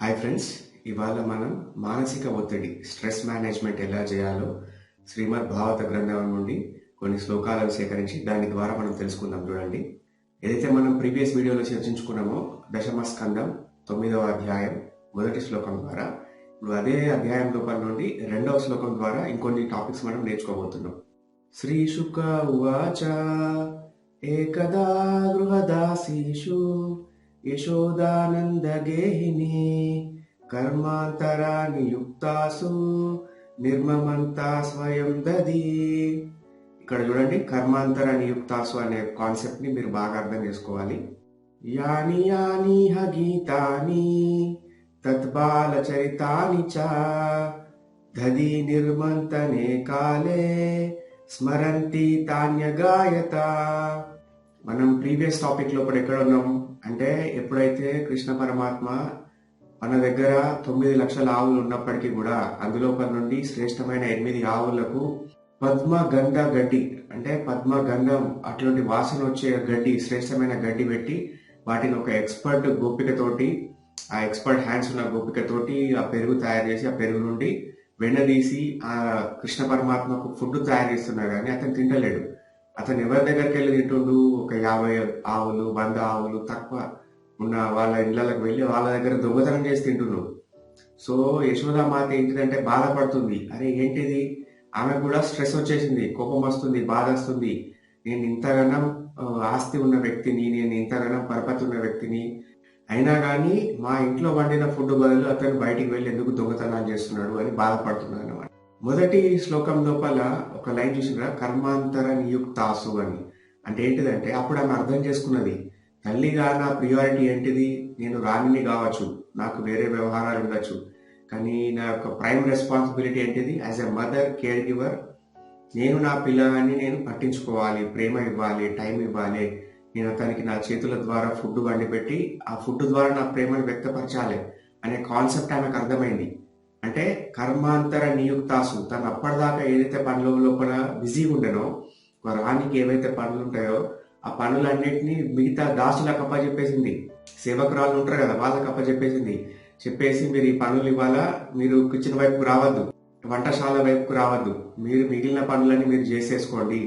Hi friends, ఇవాళ మనం మానసిక ఒత్తిడి స్ట్రెస్ మేనేజ్మెంట్ ఎలా చేయాలో శ్రీమద్ భాగవత గ్రంథం నుండి కొన్ని శ్లోకాలను సేకరించి దాని ద్వారా మనం తెలుసుకుందాం. చూడండి, ఏదైతే మనం ప్రీవియస్ వీడియోలో చర్చించుకున్నామో దశమ స్కందం 9వ అధ్యాయం మొదటి శ్లోకం ద్వారా ఇప్పుడు అదే అధ్యాయం లోపల నుండి 2వ శ్లోకం ద్వారా ఇంకొన్ని టాపిక్స్ మనం నేర్చుకోబోతున్నాం. శ్రీ శుక ఉవాచ ఏకదా గృహదాసీషు యశోదానందగేహిని కర్మాంతరాని యుక్తాసు నిర్మమంతా స్వయం దది. ఇక్కడ చూడండి, కర్మాంతర నియుక్తాసు అనే కాన్సెప్ట్ ని మీరు బాగా అర్థం చేసుకోవాలి. యాని యాని గీతాని తత్బాల చరితాని చ దది నిర్మంతనే కాలే స్మరంతి తాన్యగాయత. మనం ప్రీవియస్ టాపిక్ లో ఇప్పుడు ఎక్కడ ఉన్నాం అంటే, ఎప్పుడైతే కృష్ణ పరమాత్మ మన దగ్గర 9 లక్షల ఆవులు ఉన్నప్పటికీ కూడా అందులోపల నుండి శ్రేష్టమైన 8 ఆవులకు పద్మగంధ గడ్డి అంటే పద్మగంధం అట్లాంటి వాసన వచ్చే గడ్డి, శ్రేష్టమైన గడ్డి పెట్టి వాటిని ఒక ఎక్స్పర్ట్ గోపికతోటి, ఆ ఎక్స్పర్ట్ హ్యాండ్స్ ఉన్న గోపికతోటి ఆ పెరుగు తయారు చేసి ఆ పెరుగు నుండి వెన్న తీసి ఆ కృష్ణ పరమాత్మకు ఫుడ్ తయారు చేస్తున్నారు. కానీ అతను తింటలేడు. అతను ఎవరి దగ్గరికి వెళ్ళి తింటుండు? ఒక 50 ఆవులు 100 ఆవులు తక్కువ ఉన్న వాళ్ళ ఇళ్లకు వెళ్ళి వాళ్ళ దగ్గర దొంగతనం చేసి తింటున్నాడు. సో యశోదామాత ఏంటిదంటే బాధపడుతుంది. అరే ఏంటిది, ఆమె కూడా స్ట్రెస్ వచ్చేసింది, కోపం వస్తుంది, బాధ వస్తుంది. నేను ఇంతగానం ఆస్తి ఉన్న వ్యక్తిని, నేను ఇంతగానం పరపతి ఉన్న వ్యక్తిని, అయినా కానీ మా ఇంట్లో వండిన ఫుడ్ బదులు అతను బయటికి వెళ్ళి ఎందుకు దొంగతనాలు చేస్తున్నాడు అని బాధపడుతున్నాడు అన్నమాట. మొదటి శ్లోకం లోపల ఒక లైన్ చూసినా, కర్మాంతర నియుక్తాసు అని. అంటే ఏంటిదంటే, అప్పుడు ఆమె అర్థం చేసుకున్నది, తల్లిగా నా ప్రియారిటీ ఏంటిది, నేను రాణిని కావచ్చు, నాకు వేరే వ్యవహారాలు ఉండొచ్చు, కానీ నా యొక్క ప్రైమ్ రెస్పాన్సిబిలిటీ ఏంటిది, as a mother care giver, నేను నా పిల్లగాన్ని నేను పట్టించుకోవాలి, ప్రేమ ఇవ్వాలి, టైం ఇవ్వాలి, నేను అతనికి నా చేతుల ద్వారా ఫుడ్ వండి పెట్టి ఆ ఫుడ్ ద్వారా నా ప్రేమను వ్యక్తపరచాలి అనే కాన్సెప్ట్ ఆమెకు అర్థమైంది. అంటే కర్మాంతర నియుక్తాసు, తను అప్పటిదాకా ఏదైతే పనుల లోపల బిజీగా ఉండేనో, రాణికి ఏవైతే పనులు ఉంటాయో ఆ పనులన్నింటినీ మిగతా దాసులకు అప్పచెప్పేసింది. సేవకురాలు ఉంటారు కదా, వాళ్ళకి అప్పచెప్పేసింది. చెప్పేసి మీరు ఈ పనులు ఇవ్వాలా, మీరు కిచెన్ వైపుకు రావద్దు, వంటశాల వైపుకు రావద్దు, మీరు మిగిలిన పనులన్నీ మీరు చేసేసుకోండి.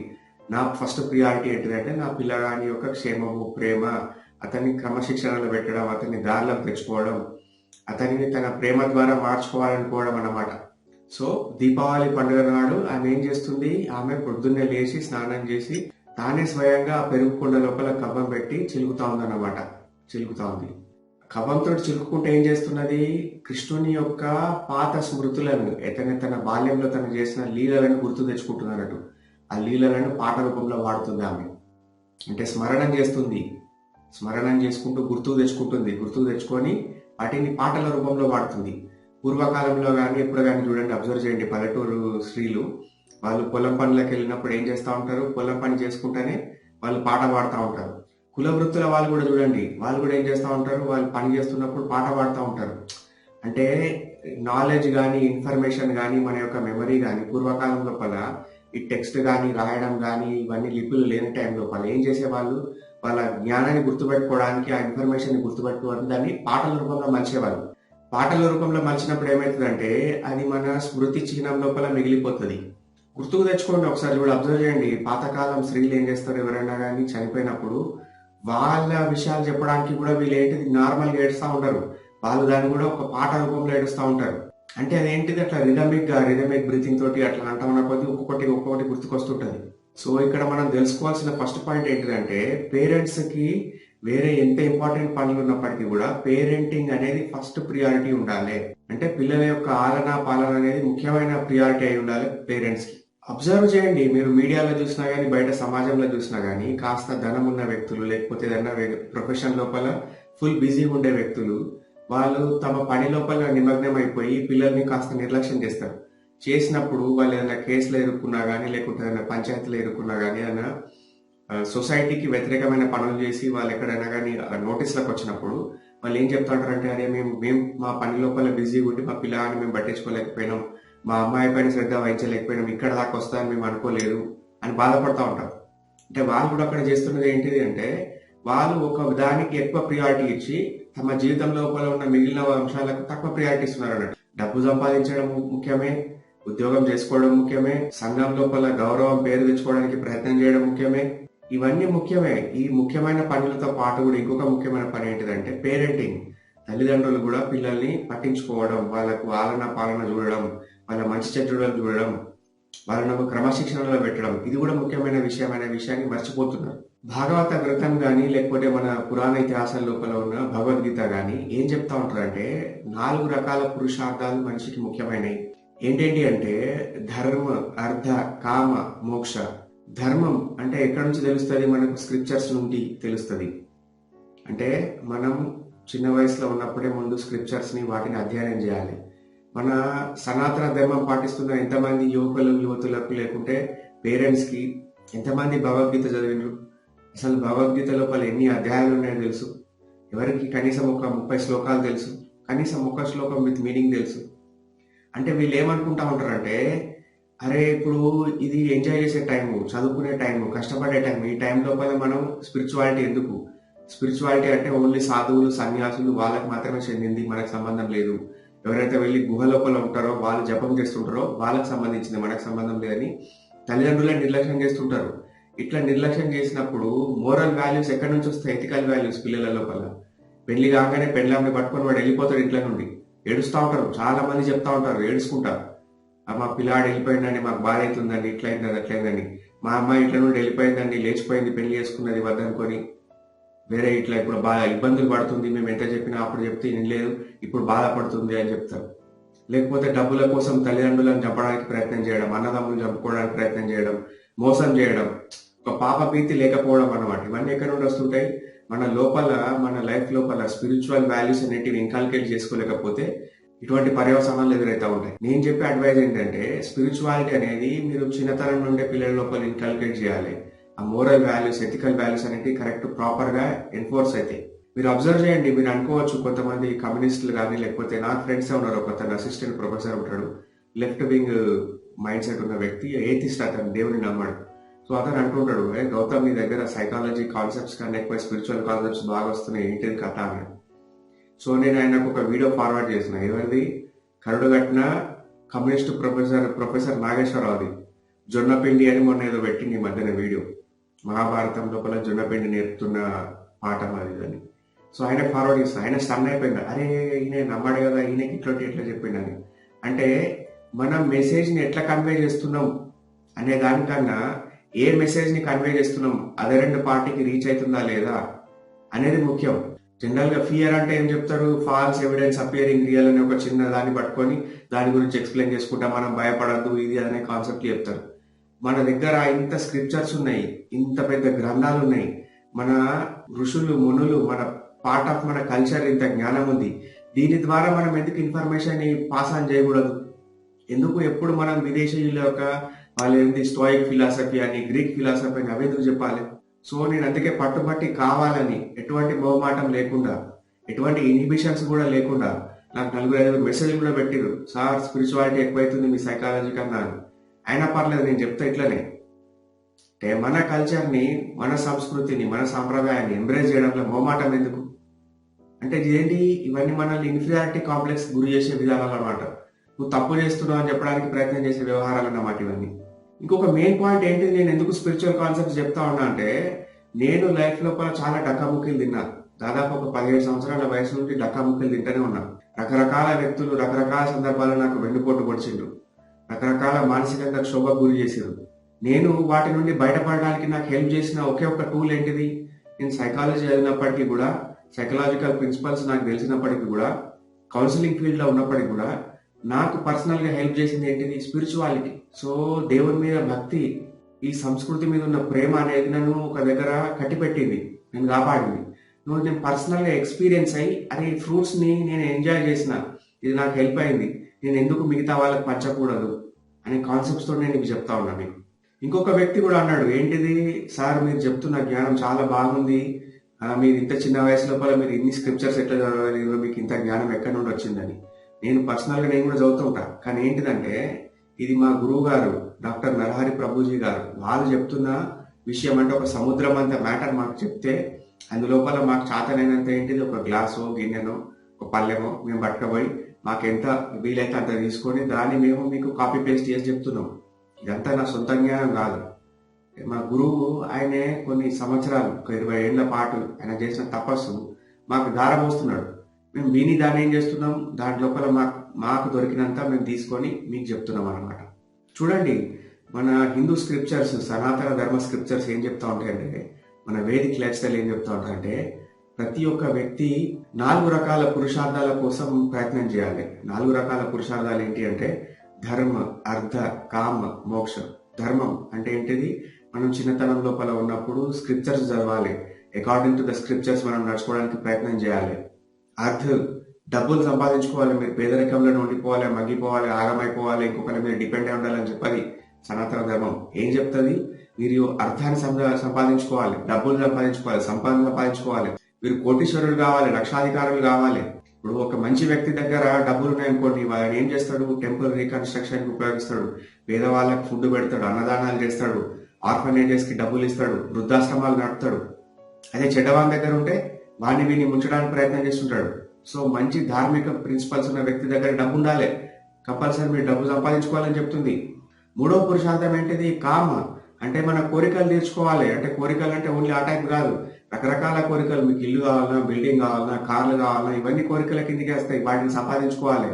నా ఫస్ట్ ప్రియారిటీ ఏంటిదంటే నా పిల్లగాని యొక్క క్షేమము, ప్రేమ, అతన్ని క్రమశిక్షణలో పెట్టడం, అతన్ని దారిలోకి తెచ్చుకోవడం, అతనిని తన ప్రేమ ద్వారా మార్చుకోవాలనుకోవడం అన్నమాట. సో దీపావళి పండుగ నాడు ఆమె ఏం చేస్తుంది, ఆమె పొద్దున్నే లేచి స్నానం చేసి తానే స్వయంగా ఆ పెరుగు కుండ లోపల కవ్వం పెట్టి చిలుకుతా ఉందన్నమాట. చిలుకుతా ఉంది. కవ్వంతో చిలుకుంటే ఏం చేస్తున్నది, కృష్ణుని యొక్క పాత స్మృతులను, తన బాల్యంలో తను చేసిన లీలలను గుర్తు తెచ్చుకుంటున్నట్టు. ఆ లీలలను పాట రూపంలో వాడుతుంది ఆమె. అంటే స్మరణం చేస్తుంది, స్మరణం చేసుకుంటూ గుర్తు తెచ్చుకొని వాటిని పాటల రూపంలో వాడుతుంది. పూర్వకాలంలో కానీ ఎప్పుడు కానీ చూడండి, అబ్జర్వ్ చేయండి, పల్లెటూరు స్త్రీలు వాళ్ళు పొలం పనులకు వెళ్ళినప్పుడు ఏం చేస్తూ ఉంటారు, పొలం పని చేసుకుంటేనే వాళ్ళు పాట పాడుతూ ఉంటారు. కుల వృత్తుల వాళ్ళు కూడా చూడండి, వాళ్ళు కూడా ఏం చేస్తూ ఉంటారు, వాళ్ళు పని చేస్తున్నప్పుడు పాట పాడుతూ ఉంటారు. అంటే నాలెడ్జ్ కానీ, ఇన్ఫర్మేషన్ కానీ, మన యొక్క మెమరీ కానీ పూర్వకాలం లోపల ఈ టెక్స్ట్ కానీ, రాయడం కానీ, ఇవన్నీ లిపులు లేని టైం లోపల ఏం చేసేవాళ్ళు, వాళ్ళ జ్ఞానాన్ని గుర్తుపెట్టుకోవడానికి, ఆ ఇన్ఫర్మేషన్ ని గుర్తుపెట్టుకోవడానికి దాన్ని పాటల రూపంలో మలిచేవాళ్ళు. పాటల రూపంలో మలిచినప్పుడు ఏమవుతుందంటే అది మన స్మృతి చిహ్నం లోపల మిగిలిపోతుంది. గుర్తుకు తెచ్చుకోండి, ఒకసారి కూడా అబ్జర్వ్ చేయండి. పాతకాలం స్త్రీలు ఏం చేస్తారు, ఎవరైనా కానీ చనిపోయినప్పుడు వాళ్ళ విషయాలు చెప్పడానికి కూడా వీళ్ళు ఏంటిది నార్మల్గా ఏడుస్తూ ఉంటారు, వాళ్ళు దాన్ని కూడా ఒక పాట రూపంలో ఏడుస్తూ ఉంటారు. అంటే అదేంటిది, అట్లా రిథమిక్ బ్రీతింగ్ తోటి అట్లా అంటా ఉన్న కొద్దీ ఒక్కొక్కటి గుర్తుకొస్తుంటది. సో ఇక్కడ మనం తెలుసుకోవాల్సిన ఫస్ట్ పాయింట్ ఏంటిదంటే, పేరెంట్స్ కి వేరే ఎంత ఇంపార్టెంట్ పనులు ఉన్నప్పటికీ కూడా పేరెంటింగ్ అనేది ఫస్ట్ ప్రియారిటీ ఉండాలి. అంటే పిల్లల యొక్క ఆలన పాలన అనేది ముఖ్యమైన ప్రియారిటీ అయి ఉండాలి పేరెంట్స్ కి. అబ్జర్వ్ చేయండి, మీరు మీడియాలో చూసినా కానీ, బయట సమాజంలో చూసినా కానీ, కాస్త ధనం ఉన్న వ్యక్తులు, లేకపోతే ఏదన్నా ప్రొఫెషన్ లోపల ఫుల్ బిజీగా ఉండే వ్యక్తులు, వాళ్ళు తమ పని లోపల నిమగ్నం అయిపోయి పిల్లల్ని కాస్త నిర్లక్ష్యం చేస్తారు. చేసినప్పుడు వాళ్ళు ఏదైనా కేసులు ఎదుర్కొన్నా కానీ, లేకుంటే ఏదైనా పంచాయతీలు ఎదుర్కొన్నా కానీ, ఏదైనా సొసైటీకి వ్యతిరేకమైన పనులు చేసి వాళ్ళు ఎక్కడైనా కానీ నోటీసులకు వచ్చినప్పుడు వాళ్ళు ఏం చెప్తా ఉంటారంటే, అరే మేము మా పని లోపల బిజీగా ఉండి మా పిల్లగాన్ని మేము పట్టించుకోలేకపోయినాం, మా అమ్మాయి పైన శ్రద్ధ వహించలేకపోయినాం, ఇక్కడ దాకా వస్తాయని మేము అనుకోలేదు అని బాధపడతా ఉంటారు. అంటే వాళ్ళు కూడా అక్కడ చేస్తున్నది ఏంటిది అంటే, వాళ్ళు ఒక దానికి ఎక్కువ ప్రియారిటీ ఇచ్చి తమ జీవితం లోపల ఉన్న మిగిలిన అంశాలకు తక్కువ ప్రయారిటీ ఇస్తున్నారు అన్నట్టు. డబ్బు సంపాదించడం ముఖ్యమే, ఉద్యోగం చేసుకోవడం ముఖ్యమే, సంఘం లోపల గౌరవం పేరు తెచ్చుకోవడానికి ప్రయత్నం చేయడం ముఖ్యమే. ఇవన్నీ ముఖ్యమే. ఈ ముఖ్యమైన పనులతో పాటు కూడా ఇంకొక ముఖ్యమైన పని ఏంటిదంటే పేరెంటింగ్. తల్లిదండ్రులు కూడా పిల్లల్ని పట్టించుకోవడం, వాళ్ళకు ఆలన పాలన చూడడం, వాళ్ళ మంచి చెడ్డలు చూడడం, వాళ్ళని ఒక క్రమశిక్షణలో పెట్టడం, ఇది కూడా ముఖ్యమైన విషయం అనే విషయాన్ని మర్చిపోతున్నారు. భాగవత గ్రంథం కానీ లేకపోతే మన పురాణ ఇతిహాసాల లోపల ఉన్న భగవద్గీత కానీ ఏం చెప్తా ఉంటారంటే 4 రకాల పురుషార్థాలు మనిషికి ముఖ్యమైనవి. ఏంటేంటి అంటే ధర్మ, అర్థ, కామ, మోక్ష. ధర్మం అంటే ఎక్కడి నుంచి తెలుస్తుంది? మనకు స్క్రిప్చర్స్ నుండి తెలుస్తుంది. అంటే మనం చిన్న వయసులో ఉన్నప్పుడే ముందు స్క్రిప్చర్స్ ని వాటిని అధ్యయనం చేయాలి. మన సనాతన ధర్మం పాటిస్తున్న ఎంతమంది యువతులకు లేకుంటే పేరెంట్స్ కి ఎంతమంది భగవద్గీత చదివిండ్రు? అసలు భగవద్గీత లోపల ఎన్ని అధ్యాయాలు ఉన్నాయో తెలుసు? ఎవరికి కనీసం ఒక 30 శ్లోకాలు తెలుసు? కనీసం ఒక శ్లోకం విత్ మీనింగ్ తెలుసు? అంటే వీళ్ళు ఏమనుకుంటా ఉంటారంటే అరే ఇప్పుడు ఇది ఎంజాయ్ చేసే టైము, చదువుకునే టైము, కష్టపడే టైం, ఈ టైం లోపల మనం స్పిరిచువాలిటీ ఎందుకు? స్పిరిచువాలిటీ అంటే ఓన్లీ సాధువులు సన్యాసులు వాళ్ళకి మాత్రమే చెందింది, మనకు సంబంధం లేదు. ఎవరైతే వెళ్ళి గుహ లోపల ఉంటారో వాళ్ళు జపం చేస్తుంటారో వాళ్ళకి సంబంధించింది, మనకు సంబంధం లేదని తల్లిదండ్రులే నిర్లక్ష్యం చేస్తుంటారు. ఇట్లా నిర్లక్ష్యం చేసినప్పుడు మోరల్ వాల్యూస్ ఎక్కడి నుంచి వస్తాయి? ఎథికల్ వాల్యూస్ పిల్లల లోపల. పెళ్లి కాగానే పెళ్ళాంని పట్టుకొని వాడు వెళ్ళిపోతాడు ఇంట్లో నుండి. ఏడుస్తూ ఉంటారు, చాలా మంది చెప్తా ఉంటారు, ఏడుచుకుంటారు. మా పిల్లాడు వెళ్ళిపోయిందండి, మాకు బాధ అవుతుందండి, ఇట్లయిందని అట్లయిందని. మా అమ్మాయి ఇంట్లో నుండి వెళ్ళిపోయిందండి, లేచిపోయింది, పెళ్లి చేసుకున్నది వద్దనుకొని వేరే ఇట్లా ఇప్పుడు బాగా ఇబ్బందులు పడుతుంది, మేము ఎంత చెప్పినా అప్పుడు చెప్తే వినలేదు, ఇప్పుడు బాధపడుతుంది అని చెప్తారు. లేకపోతే డబ్బుల కోసం తల్లిదండ్రులను చంపడానికి ప్రయత్నం చేయడం, అన్నదమ్ములు చంపుకోవడానికి ప్రయత్నం చేయడం, మోసం చేయడం, ఒక పాప భీతి లేకపోవడం అన్నమాట. ఇవన్నీ ఎక్కడ నుండి వస్తుంటాయి? మన లోపల, మన లైఫ్ లోపల స్పిరిచువల్ వాల్యూస్ అనేటివి ఇన్కల్కేట్ చేసుకోలేకపోతే ఇటువంటి పర్యవసానాలు ఎదురైతే ఉంటాయి. నేను చెప్పే అడ్వైజ్ ఏంటంటే స్పిరిచువాలిటీ అనేది మీరు చిన్నతనం నుండే పిల్లల లోపల ఇన్కల్కేట్ చేయాలి. ఆ మోరల్ వాల్యూస్, ఎథికల్ వాల్యూస్ అనేవి కరెక్ట్ ప్రాపర్ గా ఎన్ఫోర్స్ అయితే మీరు అబ్జర్వ్ చేయండి. మీరు అనుకోవచ్చు కొంతమంది కమ్యూనిస్టులు కానీ లేకపోతే నా ఫ్రెండ్స్ ఉన్నారు, ఒక తన అసిస్టెంట్ ప్రొఫెసర్ ఉంటాడు, లెఫ్ట్ వింగ్ మైండ్ సెట్ ఉన్న వ్యక్తి, ఏథిస్ట్, అతను దేవుని నమ్మడు. సో అతను అంటుంటాడు, గౌతమ్ నీ దగ్గర సైకాలజీ కాన్సెప్ట్స్ కన్నా ఎక్కువ స్పిరిచువల్ కాన్సెప్ట్స్ బాగా వస్తున్నాయి, ఏంటిది కథ అన్నాడు. సో నేను ఆయనకు ఒక వీడియో ఫార్వర్డ్ చేసిన, ఎవరిది? కరుడుగట్టిన కమ్యూనిస్ట్ ప్రొఫెసర్ నాగేశ్వరరావుది. జొన్నపిండి అని మొన్న ఏదో పెట్టింది ఈ మధ్యన వీడియో, మహాభారతం లోపల జొన్నపిండి నేర్పుతున్న పాఠం అది అని. సో ఆయన ఫార్వర్డ్ చేస్తాను, ఆయన స్టన్ అయిపోయింది, అరే ఈయన నమ్మాడు కదా, ఈయనకి ఇట్లాంటి ఎట్లా చెప్పిండని. అంటే మనం మెసేజ్ని ఎట్లా కన్వే చేస్తున్నాం అనే దానికన్నా ఏ మెసేజ్ని కన్వే చేస్తున్నాం అదే రెండు పార్టీకి రీచ్ అవుతుందా లేదా అనేది ముఖ్యం. జనరల్ గా ఫియర్ అంటే ఏం చెప్తారు? ఫాల్స్ ఎవిడెన్స్ అపియరింగ్ రియల్ అనే ఒక చిన్న దాన్ని పట్టుకొని దాని గురించి ఎక్స్ప్లెయిన్ చేసుకుంటా మనం భయపడద్దు ఇది అనే కాన్సెప్ట్ చెప్తారు. మన దగ్గర ఇంత స్క్రిప్చర్స్ ఉన్నాయి, ఇంత పెద్ద గ్రంథాలు ఉన్నాయి, మన ఋషులు మునులు, మన పార్ట్ ఆఫ్ మన కల్చర్, ఇంత జ్ఞానం ఉంది. దీని ద్వారా మనం ఎందుకు ఇన్ఫర్మేషన్ పాస్ ఆన్ చేయకూడదు? ఎందుకు ఎప్పుడు మనం విదేశీయుల యొక్క వాళ్ళు ఏంటి స్టోయిక్ ఫిలాసఫీ అని, గ్రీక్ ఫిలాసఫీ అని అవెందుకు చెప్పాలి? సో నేను అందుకే పట్టుబట్టి కావాలని ఎటువంటి మొహమాటం లేకుండా, ఎటువంటి ఇన్హిబిషన్స్ కూడా లేకుండా నాకు 4-5 మెసేజ్ కూడా పెట్టిరు, సార్ స్పిరిచువాలిటీ ఎక్కువైతుంది మీ సైకాలజీ కన్నా అని. అయినా పర్లేదు, నేను చెప్తా ఇట్లనే. అంటే మన కల్చర్ని, మన సంస్కృతిని, మన సాంప్రదాయాన్ని ఎంబ్రేస్ చేయడంలో మొహమాటం ఎందుకు? అంటే ఇదేంటి? ఇవన్నీ మనల్ని ఇన్ఫీరియారిటీ కాంప్లెక్స్ గురి చేసే విధానాలు అన్నమాట. నువ్వు తప్పు చేస్తున్నావు అని చెప్పడానికి ప్రయత్నం చేసే వ్యవహారాలు అన్నమాట ఇవన్నీ. ఇంకొక మెయిన్ పాయింట్ ఏంటి, నేను ఎందుకు స్పిరిచువల్ కాన్సెప్ట్స్ చెప్తా ఉన్నా అంటే, నేను లైఫ్ లోపల చాలా డక్కాముక్కీలు తిన్నాను. దాదాపు ఒక 17 సంవత్సరాల వయసు నుండి డక్కాముక్కీలు తింటూనే ఉన్నాను. రకరకాల వ్యక్తులు రకరకాల సందర్భాలు నాకు వెన్నుపోటు పొడిచిండ్రు, రకరకాల మానసికంగా క్షోభకు గురి చేసారు. నేను వాటి నుండి బయటపడడానికి నాకు హెల్ప్ చేసిన ఒకే ఒక టూల్ ఏంటిది? నేను సైకాలజీ చదివినప్పటికీ కూడా, సైకలాజికల్ ప్రిన్సిపల్స్ నాకు తెలిసినప్పటికీ కూడా, కౌన్సిలింగ్ ఫీల్డ్ లో ఉన్నప్పటికీ కూడా నాకు పర్సనల్ గా హెల్ప్ చేసింది ఏంటిది? స్పిరిచువాలిటీ. సో దేవుని మీద భక్తి, ఈ సంస్కృతి మీద ఉన్న ప్రేమ అనేది నన్ను ఒక దగ్గర కట్టిపెట్టింది, నేను కాపాడింది. నేను పర్సనల్ గా ఎక్స్పీరియన్స్ అయ్యి, అరే ఈ ఫ్రూట్స్ ని నేను ఎంజాయ్ చేసిన, ఇది నాకు హెల్ప్ అయింది, నేను ఎందుకు మిగతా వాళ్ళకి పంచకూడదు అనే కాన్సెప్ట్స్ తో నేను మీకు చెప్తా ఉన్నాను. ఇంకొక వ్యక్తి కూడా అన్నాడు, ఏంటిది సార్ మీరు చెప్తున్న జ్ఞానం చాలా బాగుంది, మీరు ఇంత చిన్న వయసు లోపల మీరు ఇన్ని స్క్రిప్చర్స్ ఎట్లా చదవలేదు, మీకు ఇంత జ్ఞానం ఎక్కడి నుండి వచ్చిందని. నేను పర్సనల్ గా నేను కూడా చదువుతూ ఉంటా, కానీ ఏంటిదంటే ఇది మా గురువు గారు డాక్టర్ నరహరి ప్రభుజీ గారు వాళ్ళు చెప్తున్న విషయం. అంటే ఒక సముద్రం అంత మ్యాటర్ మాకు చెప్తే అందులోపల మాకు చేతనైనంత ఏంటిది ఒక గ్లాసో గిన్నెనో ఒక పళ్ళెమో మేము పట్టుకపోయి మాకు ఎంత వీలైతే అంత తీసుకొని దాన్ని మేము మీకు కాపీ పేస్ట్ చేసి చెప్తున్నాం. ఇదంతా నా సొంత జ్ఞానం కాదు. మా గురువు ఆయనే కొన్ని సంవత్సరాలు ఒక 20 ఏళ్ల పాటు ఆయన చేసిన తపస్సు మాకు దారపోస్తున్నాడు. మేము విని దాన్ని ఏం చేస్తున్నాం, దాంట్ లోపల మాకు దొరికినంత మేము తీసుకొని మీకు చెప్తున్నాం అనమాట. చూడండి, మన హిందూ స్క్రిప్చర్స్, సనాతన ధర్మ స్క్రిప్చర్స్ ఏం చెప్తా ఉంటాయంటే, మన వేదిక్ లైఫ్ స్టైల్ ఏం చెప్తా ఉంటాయంటే, ప్రతి ఒక్క వ్యక్తి 4 రకాల పురుషార్థాల కోసం ప్రయత్నం చేయాలి. 4 రకాల పురుషార్థాలు ఏంటి అంటే ధర్మ, అర్థ, కామ, మోక్ష. ధర్మం అంటే ఏంటిది, మనం చిన్నతనం లోపల ఉన్నప్పుడు స్క్రిప్చర్స్ చదవాలి. అకార్డింగ్ టు ద స్క్రిప్చర్స్ మనం నడుచుకోవడానికి ప్రయత్నం చేయాలి. అర్థ, డబ్బులు సంపాదించుకోవాలి. మీరు పేదరికంలో ఉండిపోవాలి, మగ్గిపోవాలి, ఆగమైపోవాలి, ఇంకొకరి మీద డిపెండ్ అయి ఉండాలని చెప్పది సనాతన ధర్మం. ఏం చెప్తుంది, మీరు అర్థాన్ని సంపాదించుకోవాలి, డబ్బులు సంపాదించుకోవాలి, సంపాదన సంపాదించుకోవాలి. మీరు కోటీశ్వరులు కావాలి, లక్షాధికారులు కావాలి. ఇప్పుడు ఒక మంచి వ్యక్తి దగ్గర డబ్బులు ఉన్నాయనుకోండి, ఆయన ఏం చేస్తాడు, టెంపుల్ రీకన్స్ట్రక్షన్ కి ఉపయోగిస్తాడు, పేదవాళ్ళకి ఫుడ్ పెడతాడు, అన్నదానాలు చేస్తాడు, ఆర్ఫనేజెస్ కి డబ్బులు ఇస్తాడు, వృద్ధాశ్రమాలు నడుపుతాడు. అదే చెడ్డవాళ్ళ దగ్గర ఉంటే వాడిని వీడిని ముంచడానికి ప్రయత్నం చేస్తుంటాడు. సో మంచి ధార్మిక ప్రిన్సిపల్స్ ఉన్న వ్యక్తి దగ్గర డబ్బు ఉండాలి, కంపల్సరీ మీరు డబ్బు సంపాదించుకోవాలని చెప్తుంది. 3వ పురుషార్థం ఏంటిది, కామ. అంటే మన కోరికలు తీర్చుకోవాలి. అంటే కోరికలు అంటే ఓన్లీ ఆ టైప్ కాదు, రకరకాల కోరికలు. మీకు ఇల్లు కావాలన్నా, బిల్డింగ్ కావాలన్నా, కార్లు కావాలన్నా, ఇవన్నీ కోరికల కిందికి వస్తాయి. వాటిని సంపాదించుకోవాలి.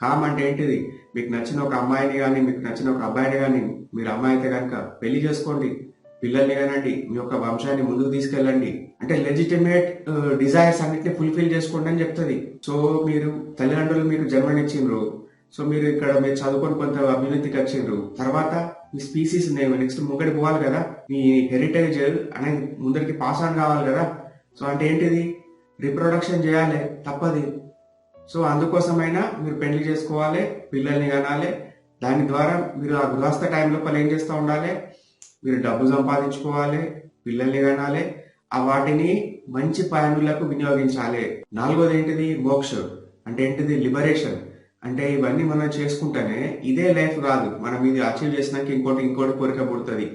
కామ్ అంటే ఏంటిది, మీకు నచ్చిన ఒక అమ్మాయిని కానీ, మీకు నచ్చిన ఒక అబ్బాయిని కానీ, మీరు అమ్మాయి అయితే కనుక పెళ్లి చేసుకోండి, పిల్లల్ని కానండి, మీ యొక్క వంశాన్ని ముందుకు తీసుకెళ్ళండి. అంటే లెజిటిమేట్ డిజైర్స్ అన్నిటిని ఫుల్ఫిల్ చేసుకోండి అని చెప్తుంది. సో మీరు తల్లిదండ్రులు మీకు జన్మనిచ్చిండ్రు, సో మీరు మీరు చదువుకొని కొంత అభివృద్ధికి వచ్చిండ్రు, తర్వాత మీ స్పీసీస్ నెక్స్ట్ ముంగడి పోవాలి కదా, మీ హెరిటేజ్ అనేది ముందరికి పాస్ ఆన్ కావాలి కదా. సో అంటే ఏంటిది, రీప్రొడక్షన్ చేయాలి, తప్పది. సో అందుకోసమైనా మీరు పెళ్లి చేసుకోవాలి, పిల్లల్ని కనాలి. దాని ద్వారా మీరు ఆ గృహస్థ టైం లోపల ఏం చేస్తూ ఉండాలి, మీరు డబ్బు సంపాదించుకోవాలి, పిల్లల్ని కనాలి, ఆ వాటిని మంచి పనులకు వినియోగించాలి. 4వది ఏంటిది, మోక్ష. అంటే ఏంటిది, లిబరేషన్. అంటే ఇవన్నీ మనం చేసుకుంటేనే, ఇదే లైఫ్ కాదు, మనం ఇది అచీవ్ చేసినాక ఇంకోటి కోరిక పుడుతుంది,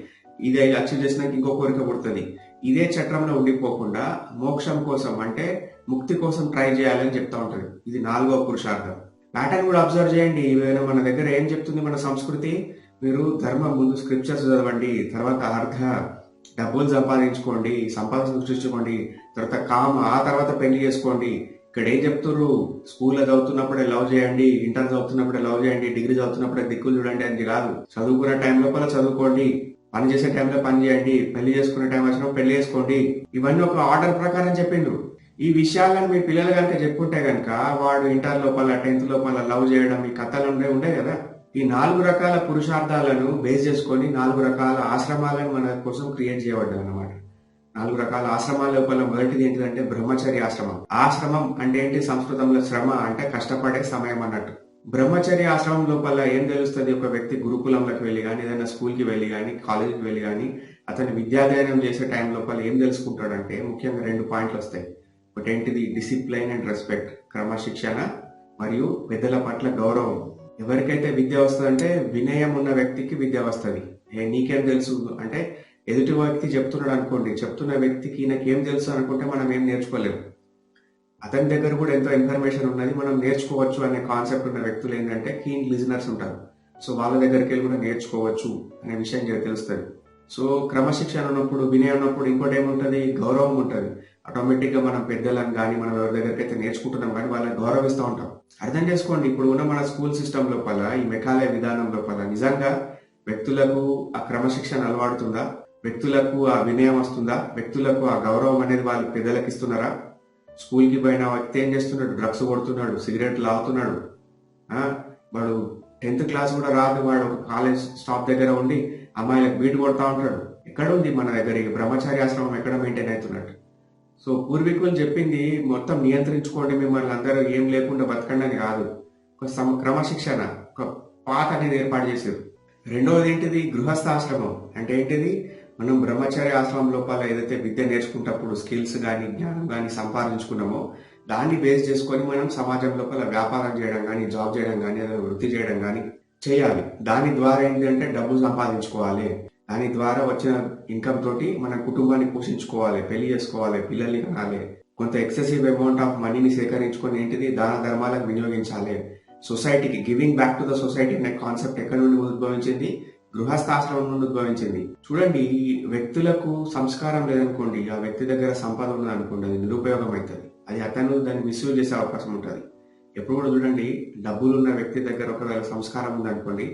ఇది అచీవ్ చేసినాక ఇంకో కోరిక పుడుతుంది. ఇదే చట్రంలో ఉండిపోకుండా మోక్షం కోసం అంటే ముక్తి కోసం ట్రై చేయాలని చెప్తా ఉంటుంది. ఇది 4వ పురుషార్థం. ప్యాటర్న్ కూడా అబ్జర్వ్ చేయండి. మన దగ్గర ఏం చెప్తుంది మన సంస్కృతి, మీరు ధర్మం ముందు స్క్రిప్చర్స్ చదవండి, తర్వాత అర్థ, డబ్బులు సంపాదించుకోండి, సంపాదన సృష్టించుకోండి, తర్వాత కామ, ఆ తర్వాత పెళ్లి చేసుకోండి. ఇక్కడ ఏం చెప్తున్నారు, స్కూల్లో చదువుతున్నప్పుడే లవ్ చేయండి, ఇంటర్ చదువుతున్నప్పుడే లవ్ చేయండి, డిగ్రీ చదువుతున్నప్పుడే దిక్కులు చూడండి అని కాదు. చదువుకునే టైం లోపల చదువుకోండి, పని చేసే టైంలో పని చేయండి, పెళ్లి చేసుకునే టైం వచ్చినప్పుడు పెళ్లి చేసుకోండి. ఇవన్నీ ఒక ఆర్డర్ ప్రకారం చెప్పిండ్రు. ఈ విషయాలను మీ పిల్లలు కనుక చెప్పుకుంటే కనుక వాడు ఇంటర్ లోపల 10th లోపల లవ్ చేయడం, ఈ కథలు ఉండే కదా. ఈ 4 రకాల పురుషార్థాలను బేస్ చేసుకొని 4 రకాల ఆశ్రమాలను మన కోసం క్రియేట్ చేయబడ్డాయి అన్నమాట. 4 రకాల ఆశ్రమాల లోపల మొదటిది ఏంటిదంటే బ్రహ్మచర్య ఆశ్రమం. ఆశ్రమం అంటే ఏంటి, సంస్కృతంలో శ్రమ అంటే కష్టపడే సమయం అన్నట్టు. బ్రహ్మచర్య ఆశ్రమం లోపల ఏం తెలుస్తుంది, ఒక వ్యక్తి గురుకులంలోకి వెళ్ళి కానీ, ఏదైనా స్కూల్కి వెళ్ళి కానీ, కాలేజీకి వెళ్ళి కానీ, అతను విద్యాధ్యయనం చేసే టైం లోపల ఏం తెలుసుకుంటాడంటే ముఖ్యంగా 2 పాయింట్లు వస్తాయి. ఒకటి ఏంటిది, డిసిప్లైన్ అండ్ రెస్పెక్ట్, క్రమశిక్షణ మరియు పెద్దల పట్ల గౌరవం. ఎవరికైతే విద్య వస్తుందంటే వినయం ఉన్న వ్యక్తికి విద్య వస్తుంది. నీకేం తెలుసు అంటే, ఎదుటి వ్యక్తి చెప్తున్నాడు అనుకోండి, చెప్తున్న వ్యక్తికి నాకేం తెలుసు అనుకుంటే మనం ఏం నేర్చుకోలేము. అతని దగ్గర కూడా ఎంతో ఇన్ఫర్మేషన్ ఉన్నది, మనం నేర్చుకోవచ్చు అనే కాన్సెప్ట్ ఉన్న వ్యక్తులు ఏంటంటే కీన్ లిజనర్స్ ఉంటారు. సో వాళ్ళ దగ్గరికి వెళ్ళి కూడా నేర్చుకోవచ్చు అనే విషయం తెలుస్తుంది. సో క్రమశిక్షణ ఉన్నప్పుడు, వినయం ఉన్నప్పుడు ఇంకోటి ఏముంటుంది, గౌరవం ఉంటుంది. ఆటోమేటిక్గా మనం పెద్దలను కానీ, మనం ఎవరి దగ్గరికి అయితే నేర్చుకుంటున్నాం కానీ వాళ్ళని గౌరవిస్తూ ఉంటాం. అర్థం చేసుకోండి, ఇప్పుడు ఉన్న మన స్కూల్ సిస్టమ్ లోపల, ఈ మెకాలయ విధానం లోపల నిజంగా వ్యక్తులకు ఆ క్రమశిక్షణ అలవాడుతుందా, వ్యక్తులకు ఆ వినయం వస్తుందా, వ్యక్తులకు ఆ గౌరవం అనేది వాళ్ళు పెద్దలకు ఇస్తున్నారా? స్కూల్కి పోయిన వ్యక్తి ఏం చేస్తున్నాడు, డ్రగ్స్ కొడుతున్నాడు, సిగరెట్లు లాగుతున్నాడు, వాడు 10th క్లాస్ కూడా రాదు, వాడు ఒక కాలేజ్ స్టాప్ దగ్గర ఉండి అమ్మాయిలకు బీట్ కొడతా ఉంటాడు. ఎక్కడ ఉంది మన దగ్గర ఈ బ్రహ్మచార్యాశ్రమం, ఎక్కడ మెయింటైన్ అవుతున్నట్టు? సో పూర్వీకులు చెప్పింది మొత్తం నియంత్రించుకోండి, మిమ్మల్ని అందరూ ఏం లేకుండా బతకండి అని కాదు, ఒక క్రమశిక్షణ, ఒక పాత అనేది ఏర్పాటు చేశారు. 2వది ఏంటిది, గృహస్థాశ్రమం. అంటే ఏంటిది, మనం బ్రహ్మచర్య ఆశ్రమం లోపల ఏదైతే విద్య నేర్చుకుంటప్పుడు స్కిల్స్ కానీ, జ్ఞానం కానీ సంపాదించుకున్నామో దాన్ని బేస్ చేసుకొని మనం సమాజం లోపల వ్యాపారం చేయడం కానీ, జాబ్ చేయడం కానీ, ఏదైనా వృత్తి చేయడం కానీ చేయాలి. దాని ద్వారా ఏంటంటే డబ్బు సంపాదించుకోవాలి. దాని ద్వారా వచ్చిన ఇన్కమ్ తోటి మన కుటుంబాన్ని పోషించుకోవాలి, పెళ్లి చేసుకోవాలి, పిల్లల్ని కనాలి, కొంత ఎక్సెసివ్ అమౌంట్ ఆఫ్ మనీని సేకరించుకొని ఏంటిది దాన ధర్మాలకు వినియోగించాలి. సొసైటీకి giving back to the society అనే కాన్సెప్ట్ ఎక్కడి నుండి ఉద్భవించింది? గృహస్థాశ్రమం నుండి ఉద్భవించింది. చూడండి, వ్యక్తులకు సంస్కారం లేదనుకోండి, ఆ వ్యక్తి దగ్గర సంపద ఉన్నదనుకోండి, అది నిరుపయోగం అవుతుంది. అది అతను దాన్ని మిస్యూజ్ చేసే అవకాశం ఉంటుంది. ఎప్పుడు కూడా చూడండి, డబ్బులున్న వ్యక్తి దగ్గర ఒకవేళ సంస్కారం ఉందనుకోండి,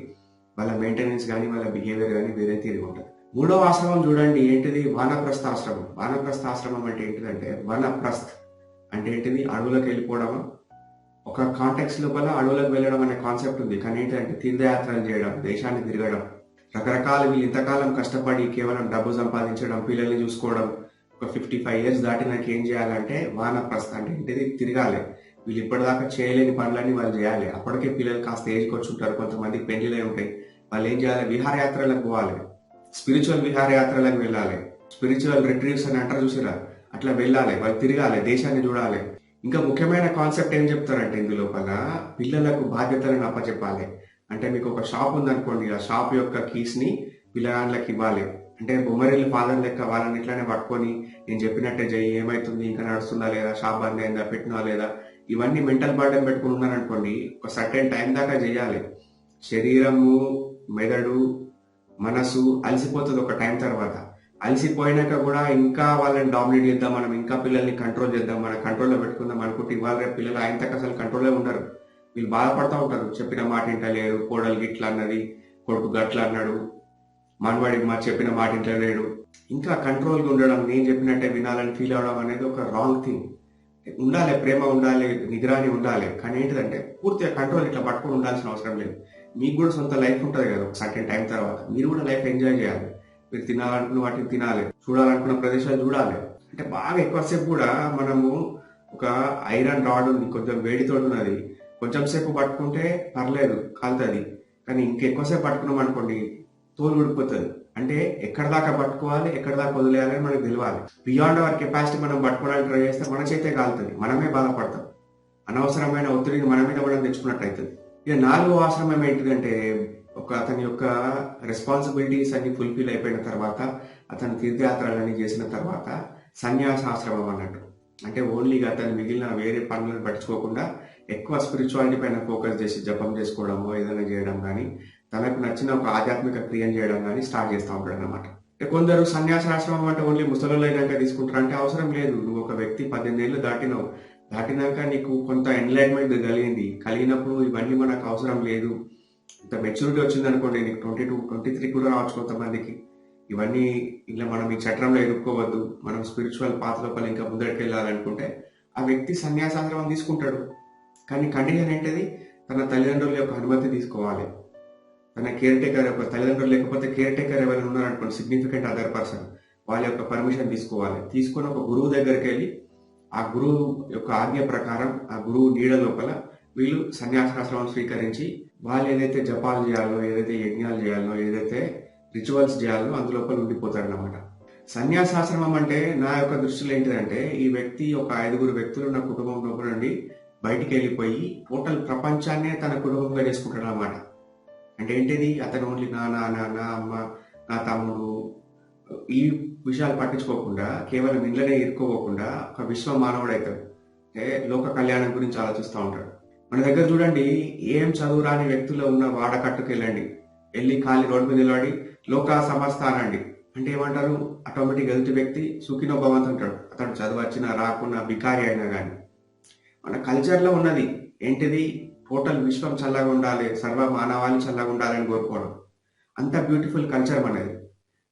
వాళ్ళ మెయింటెనెన్స్ కానీ వాళ్ళ బిహేవియర్ కానీ వేరే తీరుగా ఉంటుంది. మూడవ ఆశ్రమం చూడండి, ఏంటిది? వానప్రస్థాశ్రమం. వానప్రస్థాశ్రమం అంటే ఏంటిదంటే, వనప్రస్థ్ అంటే ఏంటిది? అడవులకు వెళ్ళిపోవడం. ఒక కాంటెక్స్ లోపల అడవులకు వెళ్ళడం అనే కాన్సెప్ట్ ఉంది, కానీ ఏంటంటే తీర్థయాత్రలు చేయడం, దేశాన్ని తిరగడం, రకరకాల వీళ్ళు ఇంతకాలం కష్టపడి కేవలం డబ్బు సంపాదించడం, పిల్లల్ని చూసుకోవడం, ఒక 55 years దాటి నాకు ఏం చేయాలంటే వానప్రస్థ అంటే ఏంటిది? తిరగాలి. వీళ్ళు ఇప్పటిదాకా చేయలేని పనులన్నీ వాళ్ళు చేయాలి. అప్పటికే పిల్లలు కాస్త ఏజ్కి వచ్చి ఉంటారు, కొంతమందికి పెళ్లిలే ఉంటాయి. వాళ్ళు ఏం చేయాలి? విహారయాత్రలకు పోవాలి, స్పిరిచువల్ విహారయాత్రలకు వెళ్ళాలి, స్పిరిచువల్ రిట్రీవ్స్ అని అంటారు చూసిరా, అట్లా వెళ్ళాలి, వాళ్ళు తిరగాలి, దేశాన్ని చూడాలి. ఇంకా ముఖ్యమైన కాన్సెప్ట్ ఏం చెప్తారంటే ఇందులోపల పిల్లలకు బాధ్యతలను అప్పచెప్పాలి. అంటే మీకు ఒక షాప్ ఉందనుకోండి, ఆ షాప్ యొక్క కీస్ ని పిల్లగాళ్ళకి ఇవ్వాలి. అంటే బొమ్మరిల్లు ఫాదర్ లెక్క వాళ్ళని ఇట్లానే పట్టుకొని నేను చెప్పినట్టే చెయ్యి, ఏమైతుంది, ఇంకా నడుస్తుందా లేదా, షాప్ బంద్ అయిందా, పెట్టినా లేదా, ఇవన్నీ మెంటల్ బర్డెన్ పెట్టుకుని ఉన్నారనుకోండి, ఒక సర్టెన్ టైం దాకా చేయాలి. శరీరము, మెదడు, మనసు అలసిపోతుంది ఒక టైం తర్వాత. అలసిపోయినాక కూడా ఇంకా వాళ్ళని డామినేట్ చేద్దాం, మనం ఇంకా పిల్లల్ని కంట్రోల్ చేద్దాం, మన కంట్రోల్లో పెట్టుకుందాం అనుకుంటే ఇవాళ రేపు పిల్లలు ఆయనతకు అసలు కంట్రోలే ఉండరు. వీళ్ళు బాధపడతా ఉంటారు, చెప్పిన మాట వింటలేరు, కోడలు గిట్లా అన్నది, కొడుకు గట్ల అన్నాడు, మనవాడికి మా చెప్పిన మాట వింటలేడు. ఇంకా కంట్రోల్గా ఉండడం, నేను చెప్పినట్టే వినాలని ఫీల్ అవడం అనేది ఒక రాంగ్ థింగ్. ఉండాలి, ప్రేమ ఉండాలి, నిగ్రహాన్ని ఉండాలి, కానీ ఏంటిదంటే పూర్తిగా కంట్రోల్ ఇట్లా పట్టుకొని ఉండాల్సిన అవసరం లేదు. మీకు కూడా సొంత లైఫ్ ఉంటుంది కదా, ఒక సర్టెన్ టైం తర్వాత మీరు కూడా లైఫ్ ఎంజాయ్ చేయాలి. మీరు తినాలనుకున్న వాటిని తినాలి, చూడాలనుకున్న ప్రదేశాలు చూడాలి. అంటే బాగా ఎక్కువసేపు కూడా మనము ఒక ఐరన్ రాడ్ ఉంది, కొంచెం వేడితో ఉన్నది, కొంచెం సేపు పట్టుకుంటే పర్లేదు కాలుతుంది, కానీ ఇంకెక్కువసేపు పట్టుకున్నాం అనుకోండి తోలు ఊడిపోతుంది. అంటే ఎక్కడ దాకా పట్టుకోవాలి, ఎక్కడ దాకా వదిలేయాలని మనకు తెలియాలి. బియాండ్ అవర్ కెపాసిటీ మనం పట్టుకోవడానికి ట్రై చేస్తే మన చేతే కాలుతుంది, మనమే బాధపడతాం, అనవసరమైన ఒత్తిడిని మన మీద మనం తెచ్చుకున్నట్టు అవుతుంది. ఇక 4వ ఆశ్రమం ఏంటిదంటే, ఒక అతని యొక్క రెస్పాన్సిబిలిటీస్ అన్ని ఫుల్ఫిల్ అయిపోయిన తర్వాత, అతను తీర్థయాత్రలన్నీ చేసిన తర్వాత సన్యాసాశ్రమం అన్నట్టు. అంటే ఓన్లీగా అతను మిగిలిన వేరే పనులను పట్టించుకోకుండా ఎక్కువ స్పిరిచువాలిటీ పైన ఫోకస్ చేసి జపం చేసుకోవడమో ఏదైనా చేయడం కానీ, తనకు నచ్చిన ఒక ఆధ్యాత్మిక క్రియను చేయడం కానీ స్టార్ట్ చేస్తూ ఉంటాడు అనమాట. కొందరు సన్యాసాశ్రమం అంటే ఓన్లీ ముసలిలో అయినాక తీసుకుంటారు అంటే అవసరం లేదు. నువ్వు ఒక వ్యక్తి 18 ఏళ్ళు దాటినాక నీకు కొంత ఎన్లైట్మెంట్ కలిగినప్పుడు ఇవన్నీ మనకు అవసరం లేదు. ఇంత మెచ్యూరిటీ వచ్చింది అనుకోండి, నీకు 22, 23 కూడా రావచ్చు కొంతమందికి. ఇవన్నీ ఇలా మనం ఈ చట్రంలో ఎదుర్కోవద్దు, మనం స్పిరిచువల్ పాత్ లోపల ఇంకా ముందరికి వెళ్ళాలనుకుంటే ఆ వ్యక్తి సన్యాసాశ్రమం తీసుకుంటాడు. కానీ కండిషన్ ఏంటిది? తన తల్లిదండ్రుల యొక్క అనుమతి తీసుకోవాలి. తన కేర్ టేకర్ యొక్క తల్లిదండ్రులు లేకపోతే కేర్ టేకర్ ఎవరైనా ఉన్నారనుకోండి, సిగ్నిఫికెంట్ అదర్ పర్సన్, వాళ్ళ యొక్క పర్మిషన్ తీసుకోవాలి. తీసుకొని ఒక గురువు దగ్గరికి వెళ్ళి ఆ గురువు యొక్క ఆజ్ఞ ప్రకారం ఆ గురువు నీడ లోపల వీళ్ళు సన్యాసాశ్రమం స్వీకరించి వాళ్ళు ఏదైతే జపాలు చేయాలో, ఏదైతే యజ్ఞాలు చేయాలో, ఏదైతే రిచువల్స్ చేయాలో అందులోపల ఉండిపోతారన్నమాట. సన్యాసాశ్రమం అంటే నా యొక్క దృష్టిలో ఏంటిదంటే, ఈ వ్యక్తి ఒక 5 వ్యక్తులు నా కుటుంబం లోపల నుండి బయటికి వెళ్ళిపోయి టోటల్ ప్రపంచాన్నే తన కుటుంబంగా చేసుకుంటాడు అన్నమాట. అంటే ఏంటిది? అతను ఓన్లీ నా నాన్న, నా అమ్మ, నా తమ్ముడు ఈ విషయాలు పట్టించుకోకుండా కేవలం ఇంట్లోనే ఇరుక్కోకుండా ఒక విశ్వ మానవుడు అవుతాడు. అంటే లోక కళ్యాణం గురించి ఆలోచిస్తూ ఉంటాడు. మన దగ్గర చూడండి, ఏం చదువు రాని వ్యక్తులు ఉన్న వాడకట్టుకు వెళ్ళి ఖాళీ రోడ్డు మీద నిలబడి లోక సమస్త అనండి అంటే ఏమంటారు? ఆటోమేటిక్ ఎదుటి వ్యక్తి సుఖినో భవంతు అంటాడు. అతడు చదువు వచ్చినా రాకున్నా బికారి అయినా కానీ. మన కల్చర్లో ఉన్నది ఏంటిది? టోటల్ విశ్వం చల్లగా ఉండాలి, సర్వ మానవాళి చల్లగా ఉండాలని కోరుకోవడం. అంత బ్యూటిఫుల్ కల్చర్ మనది.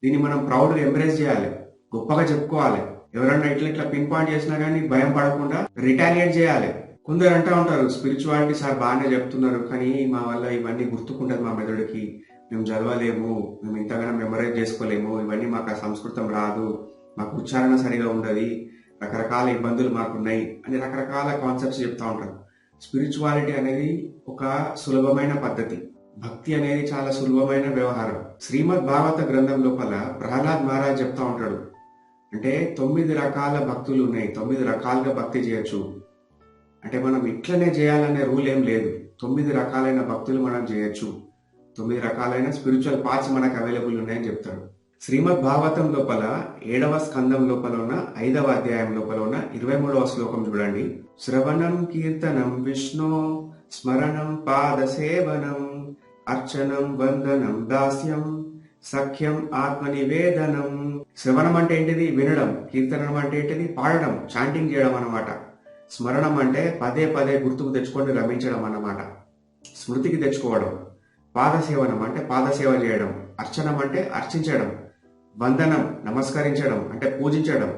దీన్ని మనం ప్రౌడ్గా ఎంబ్రేస్ చేయాలి, గొప్పగా చెప్పుకోవాలి. ఎవరన్నా ఇట్లా పిన్ పాయింట్ చేసినా కానీ భయం పడకుండా రిటాలియేట్ చేయాలి. కొందరు అంటూ ఉంటారు, స్పిరిచువాలిటీ సార్ బాగానే చెప్తున్నారు, కానీ మా వల్ల ఇవన్నీ గుర్తుకుంటుంది, మా మెదడుకి మేము చదవలేము, మేము ఇంతగానో మెమరైజ్ చేసుకోలేము, ఇవన్నీ మాకు ఆ సంస్కృతం రాదు, మాకు ఉచ్చారణ సరిగా ఉండదు, రకరకాల ఇబ్బందులు మాకున్నాయి అని రకరకాల కాన్సెప్ట్స్ చెప్తూ ఉంటారు. స్పిరిచువాలిటీ అనేది ఒక సులభమైన పద్ధతి, భక్తి అనేది చాలా సులభమైన వ్యవహారం. శ్రీమద్ భాగవత గ్రంథం లోపల ప్రహ్లాద్ మహారాజ్ చెప్తా ఉంటాడు, అంటే 9 రకాల భక్తులు ఉన్నాయి, 9 రకాలుగా భక్తి చేయొచ్చు. అంటే మనం ఇట్లనే చేయాలనే రూల్ ఏం లేదు, 9 రకాలైన భక్తులు మనం చేయొచ్చు. 9 రకాలైన స్పిరిచువల్ పాత్స్ మనకు అవైలబుల్ ఉన్నాయని చెప్తాడు. శ్రీమద్ భాగవతం లోపల 7వ స్కందం లోపల ఉన్న 5వ అధ్యాయం లోపల ఉన్న 23వ శ్లోకం చూడండి. శ్రవణం కీర్తనం విష్ణు స్మరణం పాద సేవనం అర్చనం వందనం దాస్యం సఖ్యం ఆత్మ నివేదనం. శ్రవణం అంటే ఏంటిది? వినడం. కీర్తనం అంటే ఏంటిది? పాడడం, చాంటింగ్ చేయడం అన్నమాట. స్మరణం అంటే పదే పదే గుర్తుకు తెచ్చుకొని రమించడం అన్నమాట, స్మృతికి తెచ్చుకోవడం. పాదసేవనం అంటే పాదసేవ చేయడం. అర్చనం అంటే అర్చించడం. వందనం నమస్కరించడం అంటే పూజించడం.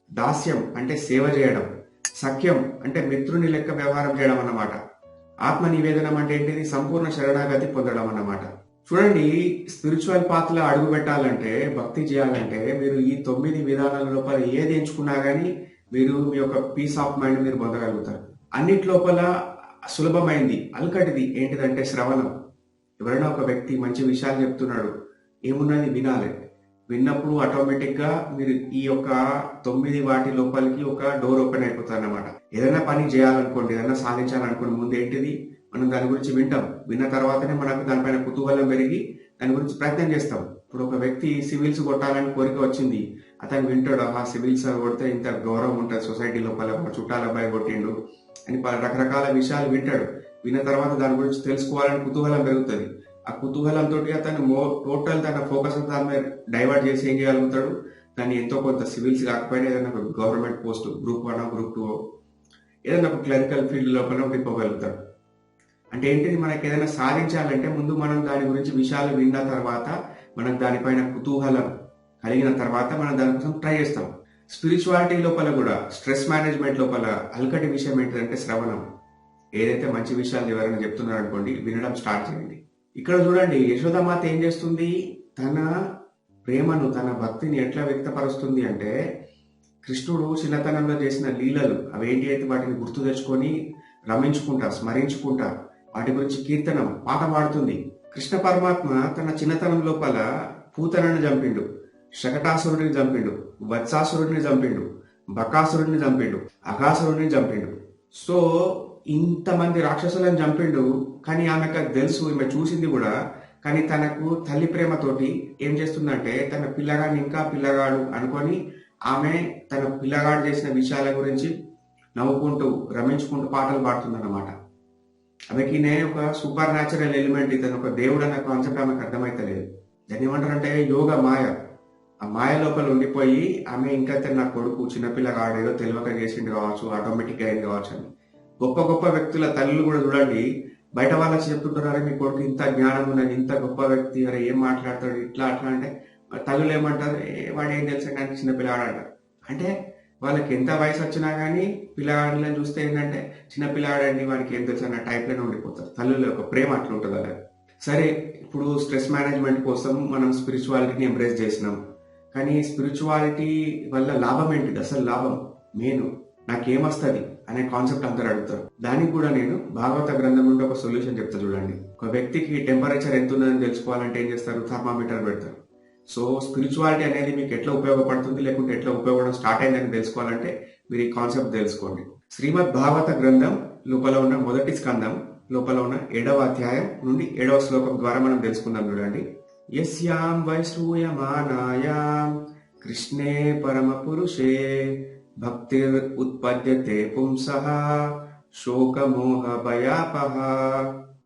దాస్యం అంటే సేవ చేయడం. సఖ్యం అంటే మిత్రుని లెక్క వ్యవహారం చేయడం అన్నమాట. ఆత్మ నివేదనం అంటే ఏంటిది? సంపూర్ణ శరణాగతి పొందడం అన్నమాట. చూడండి, స్పిరిచువల్ పాత్ లో అడుగు పెట్టాలంటే, భక్తి చేయాలంటే మీరు ఈ 9 విధానాల లోపల ఏది ఎంచుకున్నా గానీ మీరు మీ యొక్క పీస్ ఆఫ్ మైండ్ మీరు పొందగలుగుతారు. అన్నిటి లోపల సులభమైంది, అల్కటిది ఏంటిదంటే శ్రవణం. ఎవరైనా ఒక వ్యక్తి మంచి విషయాలు చెప్తున్నాడు, ఏమున్నది? వినాలి. విన్నప్పుడు ఆటోమేటిక్ గా మీరు ఈ యొక్క 9 వాటి లోపలికి ఒక డోర్ ఓపెన్ అయిపోతుంది అన్నమాట. ఏదైనా పని చేయాలనుకోండి, ఏదైనా సాధించాలనుకోండి, ముందు ఏంటిది? మనం దాని గురించి వింటాం. విన్న తర్వాతనే మనకు దానిపైన కుతూహలం పెరిగి దాని గురించి ప్రయత్నం చేస్తాం. ఇప్పుడు ఒక వ్యక్తి సివిల్స్ కొట్టాలని కోరిక వచ్చింది, అతను వింటాడు, ఆహా సివిల్స్ కొడితే ఇంత గౌరవం ఉంటుంది సొసైటీ లోపల, మా చుట్టాల అబ్బాయి కొట్టిండు అని రకరకాల విషయాలు వింటాడు. విన్న తర్వాత దాని గురించి తెలుసుకోవాలని కుతూహలం పెరుగుతుంది. ఆ కుతూహలంతో అతను టోటల్ తన ఫోకస్ దాని మీద డైవర్ట్ చేసి ఏం చేయగలుగుతాడు? దాన్ని ఎంతో కొంత సివిల్స్ కాకపోయినా ఏదైనా ఒక గవర్నమెంట్ పోస్ట్, గ్రూప్ 1 గ్రూప్ 2 ఏదైనా ఒక క్లరికల్ ఫీల్డ్ లోపల తిప్పగలుగుతాడు. అంటే ఏంటిది? మనకి ఏదైనా సాధించాలంటే ముందు మనం దాని గురించి విషయాలు విన్న తర్వాత, మనకు దానిపైన కుతూహలం కలిగిన తర్వాత మనం దానికోసం ట్రై చేస్తాం. స్పిరిచువాలిటీ లోపల కూడా, స్ట్రెస్ మేనేజ్మెంట్ లోపల అల్కటి విషయం ఏంటంటే శ్రవణం. ఏదైతే మంచి విషయాలు ఎవరైనా చెప్తున్నారు అనుకోండి, వినడం స్టార్ట్ చేయండి. ఇక్కడ చూడండి, యశోదామాత ఏం చేస్తుంది? తన ప్రేమను, తన భక్తిని ఎట్లా వ్యక్తపరుస్తుంది అంటే, కృష్ణుడు చిన్నతనంలో చేసిన లీలలు అవేంటి అయితే వాటిని గుర్తు తెచ్చుకొని రమించుకుంటా, స్మరించుకుంటా, వాటి గురించి కీర్తనం, పాట పాడుతుంది. కృష్ణ పరమాత్మ తన చిన్నతనం లోపల పూతనను చంపిండు, శకటాసురుడిని చంపిండు, వత్సాసురుడిని చంపిండు, బకాసురుడిని చంపిండు, అఘాసురుడిని చంపిండు. సో ఇంతమంది రాక్షసులను చంపిండు. కానీ ఆమెకు తెలుసు, ఈమె చూసింది కూడా. కానీ తనకు తల్లి ప్రేమతోటి ఏం చేస్తుందంటే, తన పిల్లగాడిని ఇంకా పిల్లగాడు అనుకొని ఆమె తన పిల్లగాడు చేసిన విషయాల గురించి నవ్వుకుంటూ రమించుకుంటూ పాటలు పాడుతుందన్నమాట. ఆమెకి నేను ఒక సూపర్ న్యాచురల్ ఎలిమెంట్, ఇతను ఒక దేవుడు అన్న కాన్సెప్ట్ ఆమెకు అర్థమైతలేదు. దాన్ని ఏమంటారంటే యోగ మాయ. ఆ మాయ లోపల ఉండిపోయి ఆమె ఇంకా నా కొడుకు చిన్నపిల్లగాడు ఏదో తెలియక చేసిండు కావచ్చు, ఆటోమేటిక్ అయింది కావచ్చు అని. గొప్ప గొప్ప వ్యక్తుల తల్లులు కూడా చూడండి, బయట వాళ్ళకి చెప్తుంటారు, అరే మీ కొడుకు ఇంత జ్ఞానం ఉన్నది, ఇంత గొప్ప వ్యక్తి, అరే ఏం మాట్లాడతాడు ఇట్లా అట్లా అంటే, తల్లులు ఏమంటారు, వాడు ఏం తెలుసు కానీ చిన్నపిల్లగాడు అంటారు. అంటే వాళ్ళకి ఎంత వయసు వచ్చినా కానీ పిల్లగాడిని చూస్తే ఏంటంటే చిన్న పిల్లగాడండి, వాడికి ఏం తెలుసు అన్న టైప్లోనే ఉండిపోతారు. తల్లుల యొక్క ప్రేమ అట్లా ఉంటుంది అలా. సరే, ఇప్పుడు స్ట్రెస్ మేనేజ్మెంట్ కోసం మనం స్పిరిచువాలిటీని ఎంబ్రేస్ చేసినాం. కానీ స్పిరిచువాలిటీ వల్ల లాభం ఏంటిది? అసలు లాభం మెయిన్ నాకేమొస్తుంది అనే కాన్సెప్ట్ అందరూ అడుగుతారు. దానికి కూడా నేను భాగవత గ్రంథం నుండి ఒక సొల్యూషన్ చెప్తా చూడండి. ఒక వ్యక్తికి టెంపరేచర్ ఎంత ఉన్నదని తెలుసుకోవాలంటే ఏం చేస్తారు? థర్మామీటర్ పెడతారు. సో స్పిరిచువాలిటీ అనేది మీకు ఎట్లా ఉపయోగపడుతుంది, లేకుంటే ఎట్లా ఉపయోగపడడం స్టార్ట్ అయిందని తెలుసుకోవాలంటే మీరు ఈ కాన్సెప్ట్ తెలుసుకోండి. శ్రీమద్ భాగవత గ్రంథం లోపల ఉన్న మొదటి స్కందం లోపల ఉన్న 7వ అధ్యాయం నుండి 7వ శ్లోకం ద్వారా మనం తెలుసుకుందాం చూడండి. యస్యాం వైశ్రూయమానాయాం కృష్ణే పరమ పురుషే భక్తిర్ ఉత్పద్యతే పుంసః శోకమోహ భయాపహ.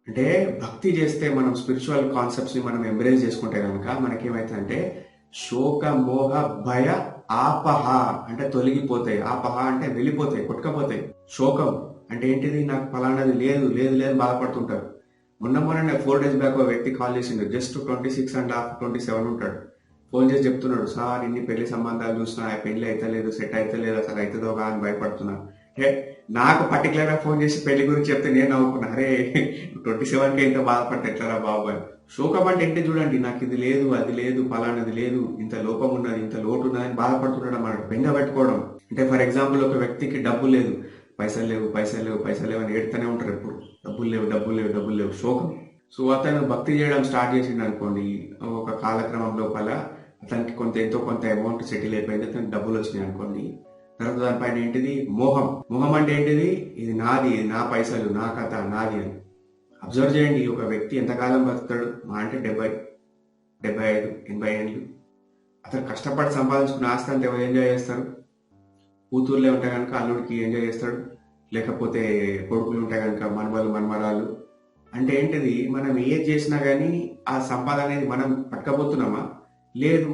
అంటే భక్తి చేస్తే మనం స్పిరిచువల్ కాన్సెప్ట్స్ ని మనం ఎంబ్రేస్ చేసుకుంటే కనుక మనకేమైతుందంటే శోక మోహ భయ ఆపహ అంటే తొలగిపోతాయి. ఆపహ అంటే వెళ్ళిపోతాయి, కొట్టుకపోతాయి. శోకం అంటే ఏంటిది? నాకు ఫలానాది లేదు లేదు లేదు బాధపడుతుంటారు. మొన్న 4 days బ్యాక్ ఒక వ్యక్తి కాల్ చేసిండు, జస్ట్ 26.5 27 ఉంటాడు. ఫోన్ చేసి చెప్తున్నాడు, సార్ ఇన్ని పెళ్లి సంబంధాలు చూసినా పెళ్లి అయితే లేదు, సెట్ అయితే లేదు, అసలు అవుతుందో కా అని భయపడుతున్నా. నాకు పర్టికులర్ గా ఫోన్ చేసి పెళ్లి గురించి చెప్తే నేను నవ్వుకున్నా, అరే 27కే ఇంత బాధపడితే ఎట్లరా బాబు అని. శోకం అంటే ఏంటి చూడండి, నాకు ఇది లేదు అది లేదు ఫలానది లేదు, ఇంత లోపం ఉన్నది ఇంత లోటు ఉన్నది అని బాధపడుతున్నాడు అన్నమాట. బెంగ పెట్టుకోవడం అంటే ఫర్ ఎగ్జాంపుల్ ఒక వ్యక్తికి డబ్బు లేదు, పైసలు లేవు పైసలు లేవు పైసలు లేవు అని ఏడుతూనే ఉంటారు ఎప్పుడు. డబ్బులు లేవు డబ్బులు లేవు డబ్బులు లేవు, శోకం. సో అతను భక్తి చేయడం స్టార్ట్ చేసిండు అనుకోండి, ఒక కాలక్రమం లోపల అతనికి ఎంతో కొంత అమౌంట్ సెటిల్ అయిపోయింది, అతనికి డబ్బులు వచ్చినాయి అనుకోండి. తర్వాత దానిపైన ఏంటిది? మోహం. మోహం అంటే ఏంటిది? ఇది నాది, ఇది నా పైసలు, నా కథ నాది అని. అబ్జర్వ్ చేయండి, ఒక వ్యక్తి ఎంతకాలం బతుకుతాడు? మా అంటే 70, 75, 80 ఏళ్ళు. అతను కష్టపడి సంపాదించుకున్న ఆస్తి అంతా ఎవరు ఎంజాయ్ చేస్తారు? కూతుర్లే ఉంటే కనుక అల్లుడికి ఎంజాయ్ చేస్తాడు, లేకపోతే కొడుకులు ఉంటే కనుక మనవలు మనమరాలు. అంటే ఏంటిది, మనం ఏది చేసినా కానీ ఆ సంపాదన అనేది మనం పట్టుకపోతున్నామా? లేదు.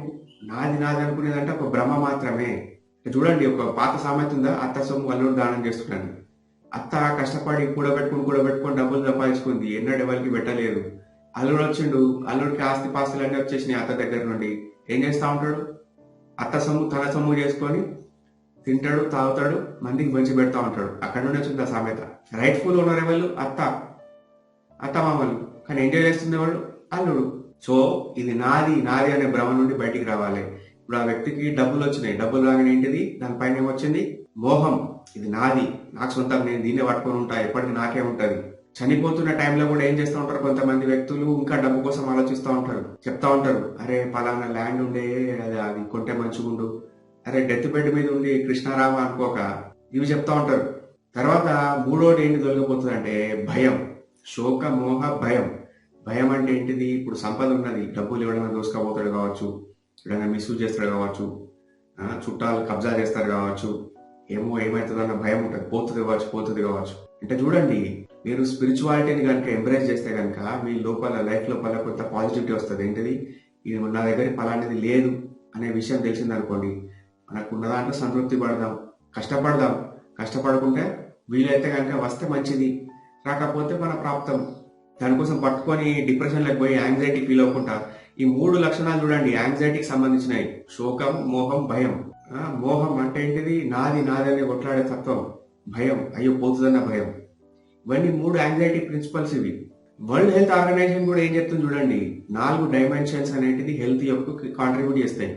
నాది నాది అనుకునేదంటే ఒక భ్రమ మాత్రమే. చూడండి, ఒక పాత సామెత ఉందా, అత్త సొమ్ము అల్లుడు దానం చేస్తున్నాను. అత్త కష్టపడి కూడబెట్టుకొని డబ్బులు సంపాదించుకుంది, ఎన్నడూ ఎవరికి పెట్టలేదు. అల్లుడు వచ్చిండు, అల్లుడికి ఆస్తి పాస్తులు అన్నీ వచ్చేసినాయి అత్త దగ్గర నుండి. ఏం చేస్తా ఉంటాడు? అత్త సొమ్ము తన సొమ్ము చేసుకొని తింటాడు, తాగుతాడు, మందికి పంచి పెడతా ఉంటాడు. అక్కడ నుండి వచ్చింది ఆ సామెత. రైట్ఫుల్ ఓనర్ ఎవరు? అత్తమామలు. కానీ ఎంజాయ్ చేస్తుంది ఎవరు? అల్లుడు. సో ఇది నాది నాది అనే భ్రమ నుండి బయటికి రావాలి. ఇప్పుడు ఆ వ్యక్తికి డబ్బులు వచ్చినాయి, డబ్బులు రాగానే ఏంటిది, దానిపైన ఏమొచ్చింది? మోహం. ఇది నాది, నాకు సొంతం, నేను దీన్నే పట్టుకొని ఉంటా, ఎప్పటికీ నాకే ఉంటది. చనిపోతున్న టైంలో కూడా ఏం చేస్తూ ఉంటారు కొంతమంది వ్యక్తులు? ఇంకా డబ్బు కోసం ఆలోచిస్తూ ఉంటారు, చెప్తా ఉంటారు, అరే పలానా ల్యాండ్ ఉండే, అది కొంటే మంచిగుండు, అరే డెత్ బెడ్ మీద ఉండి కృష్ణారామ అనుకోక, ఇవి చెప్తా ఉంటారు. తర్వాత మూడోది ఏంటి దొరికిపోతుంది అంటే భయం. శోక మోహ భయం. భయం అంటే ఏంటిది? ఇప్పుడు సంపద ఉన్నది, డబ్బులు ఎవడైనా దోసుకపోతాడు కావచ్చు, ఎవడైనా మిస్యూజ్ చేస్తాడు కావచ్చు, చుట్టాలు కబ్జా చేస్తారు కావచ్చు, ఏమవుతుందో అన్న భయం ఉంటుంది, పోతుంది కావచ్చు. అంటే చూడండి, మీరు స్పిరిచువాలిటీని కనుక ఎంబ్రేస్ చేస్తే కనుక మీ లైఫ్ లోపల కొంత పాజిటివిటీ వస్తుంది. ఏంటిది? ఇది నా దగ్గర ఫలానిది లేదు అనే విషయం తెలిసిందనుకోండి, మనకు ఉన్న దాంట్లో సంతృప్తి పడదాం, కష్టపడకుంటే వీలైతే కనుక వస్తే మంచిది, రాకపోతే మన ప్రాప్తం. దానికోసం పట్టుకొని డిప్రెషన్లోకి పోయి యాంగ్జైటీ ఫీల్ అవ్వకుండా ఈ 3 లక్షణాలు చూడండి, యాంగ్జైటీకి సంబంధించినవి. శోకం, మోహం, భయం. మోహం అంటే ఏంటిది? నాది అనే కొట్లాడే తత్వం. భయం, అయ్యో పోతుందన్న భయం. ఇవన్నీ 3 యాంగ్జైటీ ప్రిన్సిపల్స్ ఇవి. వరల్డ్ హెల్త్ ఆర్గనైజేషన్ కూడా ఏం చెప్తుంది చూడండి, 4 డైమెన్షన్స్ అనేటిది హెల్త్ యొక్క కాంట్రిబ్యూట్ చేస్తాయి.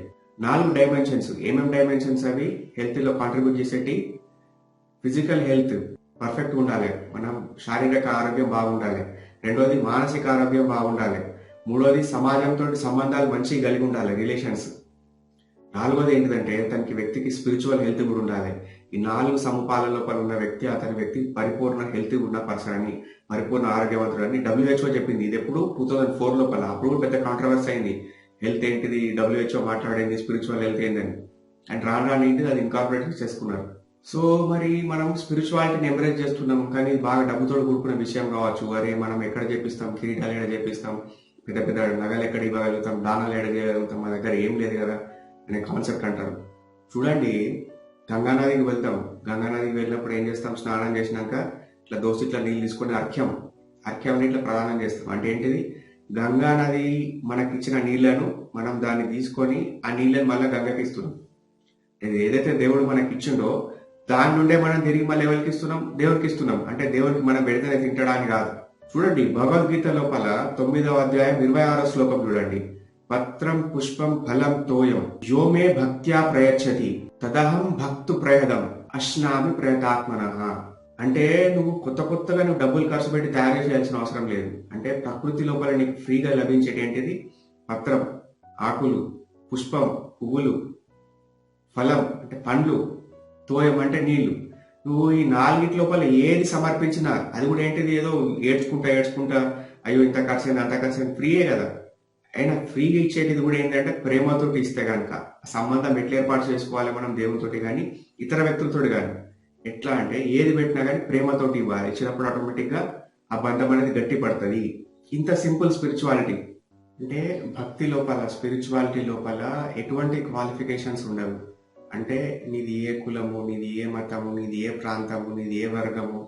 4 డైమెన్షన్స్. ఏమేమి డైమెన్షన్స్ అవి హెల్త్ లో కాంట్రిబ్యూట్ చేసేటి? ఫిజికల్ హెల్త్ పర్ఫెక్ట్ ఉండాలి, మనం శారీరక ఆరోగ్యం బాగుండాలి. రెండోది మానసిక ఆరోగ్యం బాగుండాలి. మూడోది సమాజంతో సంబంధాలు మంచిగా కలిగి ఉండాలి, రిలేషన్స్. నాలుగోది ఏంటిదంటే తనకి వ్యక్తికి స్పిరిచువల్ హెల్త్ కూడా ఉండాలి. ఈ 4 సముపాల లోపల ఉన్న వ్యక్తి పరిపూర్ణ హెల్త్ ఉన్న పర్సన్ అని, పరిపూర్ణ ఆరోగ్యవంతుడు అని WHO చెప్పింది. ఇది ఎప్పుడు 2004 లోపల. అప్పుడు పెద్ద కాంట్రవర్సీ అయింది, హెల్త్ ఏంటిది, WHO మాట్లాడింది, స్పిరిచువల్ హెల్త్ ఏందని. అండ్ రాను ఏంటిది అది ఇన్కార్పొరేట్ చేసుకున్నారు. సో మరి మనం స్పిరిచువాలిటీని ఎంకరేజ్ చేస్తున్నాం, కానీ బాగా డబ్బుతో కూడుకున్న విషయం కావచ్చు. అరే మనం ఎక్కడ చేపిస్తాం, కిరీటాలు ఎక్కడ చేపిస్తాం, పెద్ద పెద్ద నగలు ఎక్కడ ఇవ్వగలుగుతాం, దానాలు ఎక్కడ చేయగలుగుతాం, మా దగ్గర ఏం లేదు కదా అనే కాన్సెప్ట్ అంటారు. చూడండి, గంగానదికి వెళ్తాం, గంగానదికి వెళ్ళినప్పుడు ఏం చేస్తాం? స్నానం చేసినాక ఇట్లా ఇట్లా నీళ్ళు తీసుకొని అర్ఘ్యం ఇట్లా ప్రదానం చేస్తాం. అంటే ఏంటిది? గంగా నది మనకి ఇచ్చిన నీళ్లను మనం దాన్ని తీసుకొని ఆ నీళ్ళని మళ్ళీ గంగకి ఇస్తున్నాం. ఏదైతే దేవుడు మనకి ఇచ్చిండో దాని నుండే మనం తిరిగి మళ్ళీ ఎవరికి ఇస్తున్నాం? దేవుడికి ఇస్తున్నాం. అంటే దేవుడికి మనం పెడితేనే తింటడానికి కాదు. చూడండి, భగవద్గీత లోపల 9వ అధ్యాయం 26వ శ్లోకం చూడండి. పత్రం పుష్పం ఫలం తోయం యోమే భక్త్యా ప్రయచ్చతి తదహం భక్తు ప్రయదం అశ్నామి ప్రయతాత్మన. అంటే నువ్వు కొత్తగా నువ్వు డబ్బులు ఖర్చు పెట్టి తయారు చేయాల్సిన అవసరం లేదు. అంటే ప్రకృతి లోపల నీకు ఫ్రీగా లభించేటి ఏంటిది? పత్రం, ఆకులు, పుష్పం, పువ్వులు, ఫలం అంటే పండ్లు, తోయం అంటే నీళ్లు. నువ్వు ఈ 4 లోపల ఏది సమర్పించినా అది కూడా ఏంటిది? ఏదో ఏడ్చుకుంటా అయ్యో ఇంత ఖర్చు అయింది అంత ఖర్చు అయింది, ఫ్రీయే కదా. అయినా ఫ్రీగా ఇచ్చేది కూడా ఏంటంటే ప్రేమతోటి ఇస్తే కనుక సంబంధం ఎట్లా ఏర్పాటు చేసుకోవాలి మనం దేవునితోటి కానీ ఇతర వ్యక్తులతోటి కానీ. ఎట్లా అంటే ఏది పెట్టినా కానీ ప్రేమతోటి ఇవ్వాలి. ఇచ్చినప్పుడు ఆటోమేటిక్గా ఆ బంధం అనేది గట్టి పడుతుంది. ఇంత సింపుల్ స్పిరిచువాలిటీ. అంటే భక్తి లోపల, స్పిరిచువాలిటీ లోపల ఎటువంటి క్వాలిఫికేషన్స్ ఉండవు. అంటే నీది ఏ కులము, నీది ఏ మతము, నీది ఏ ప్రాంతము, నీది ఏ వర్గము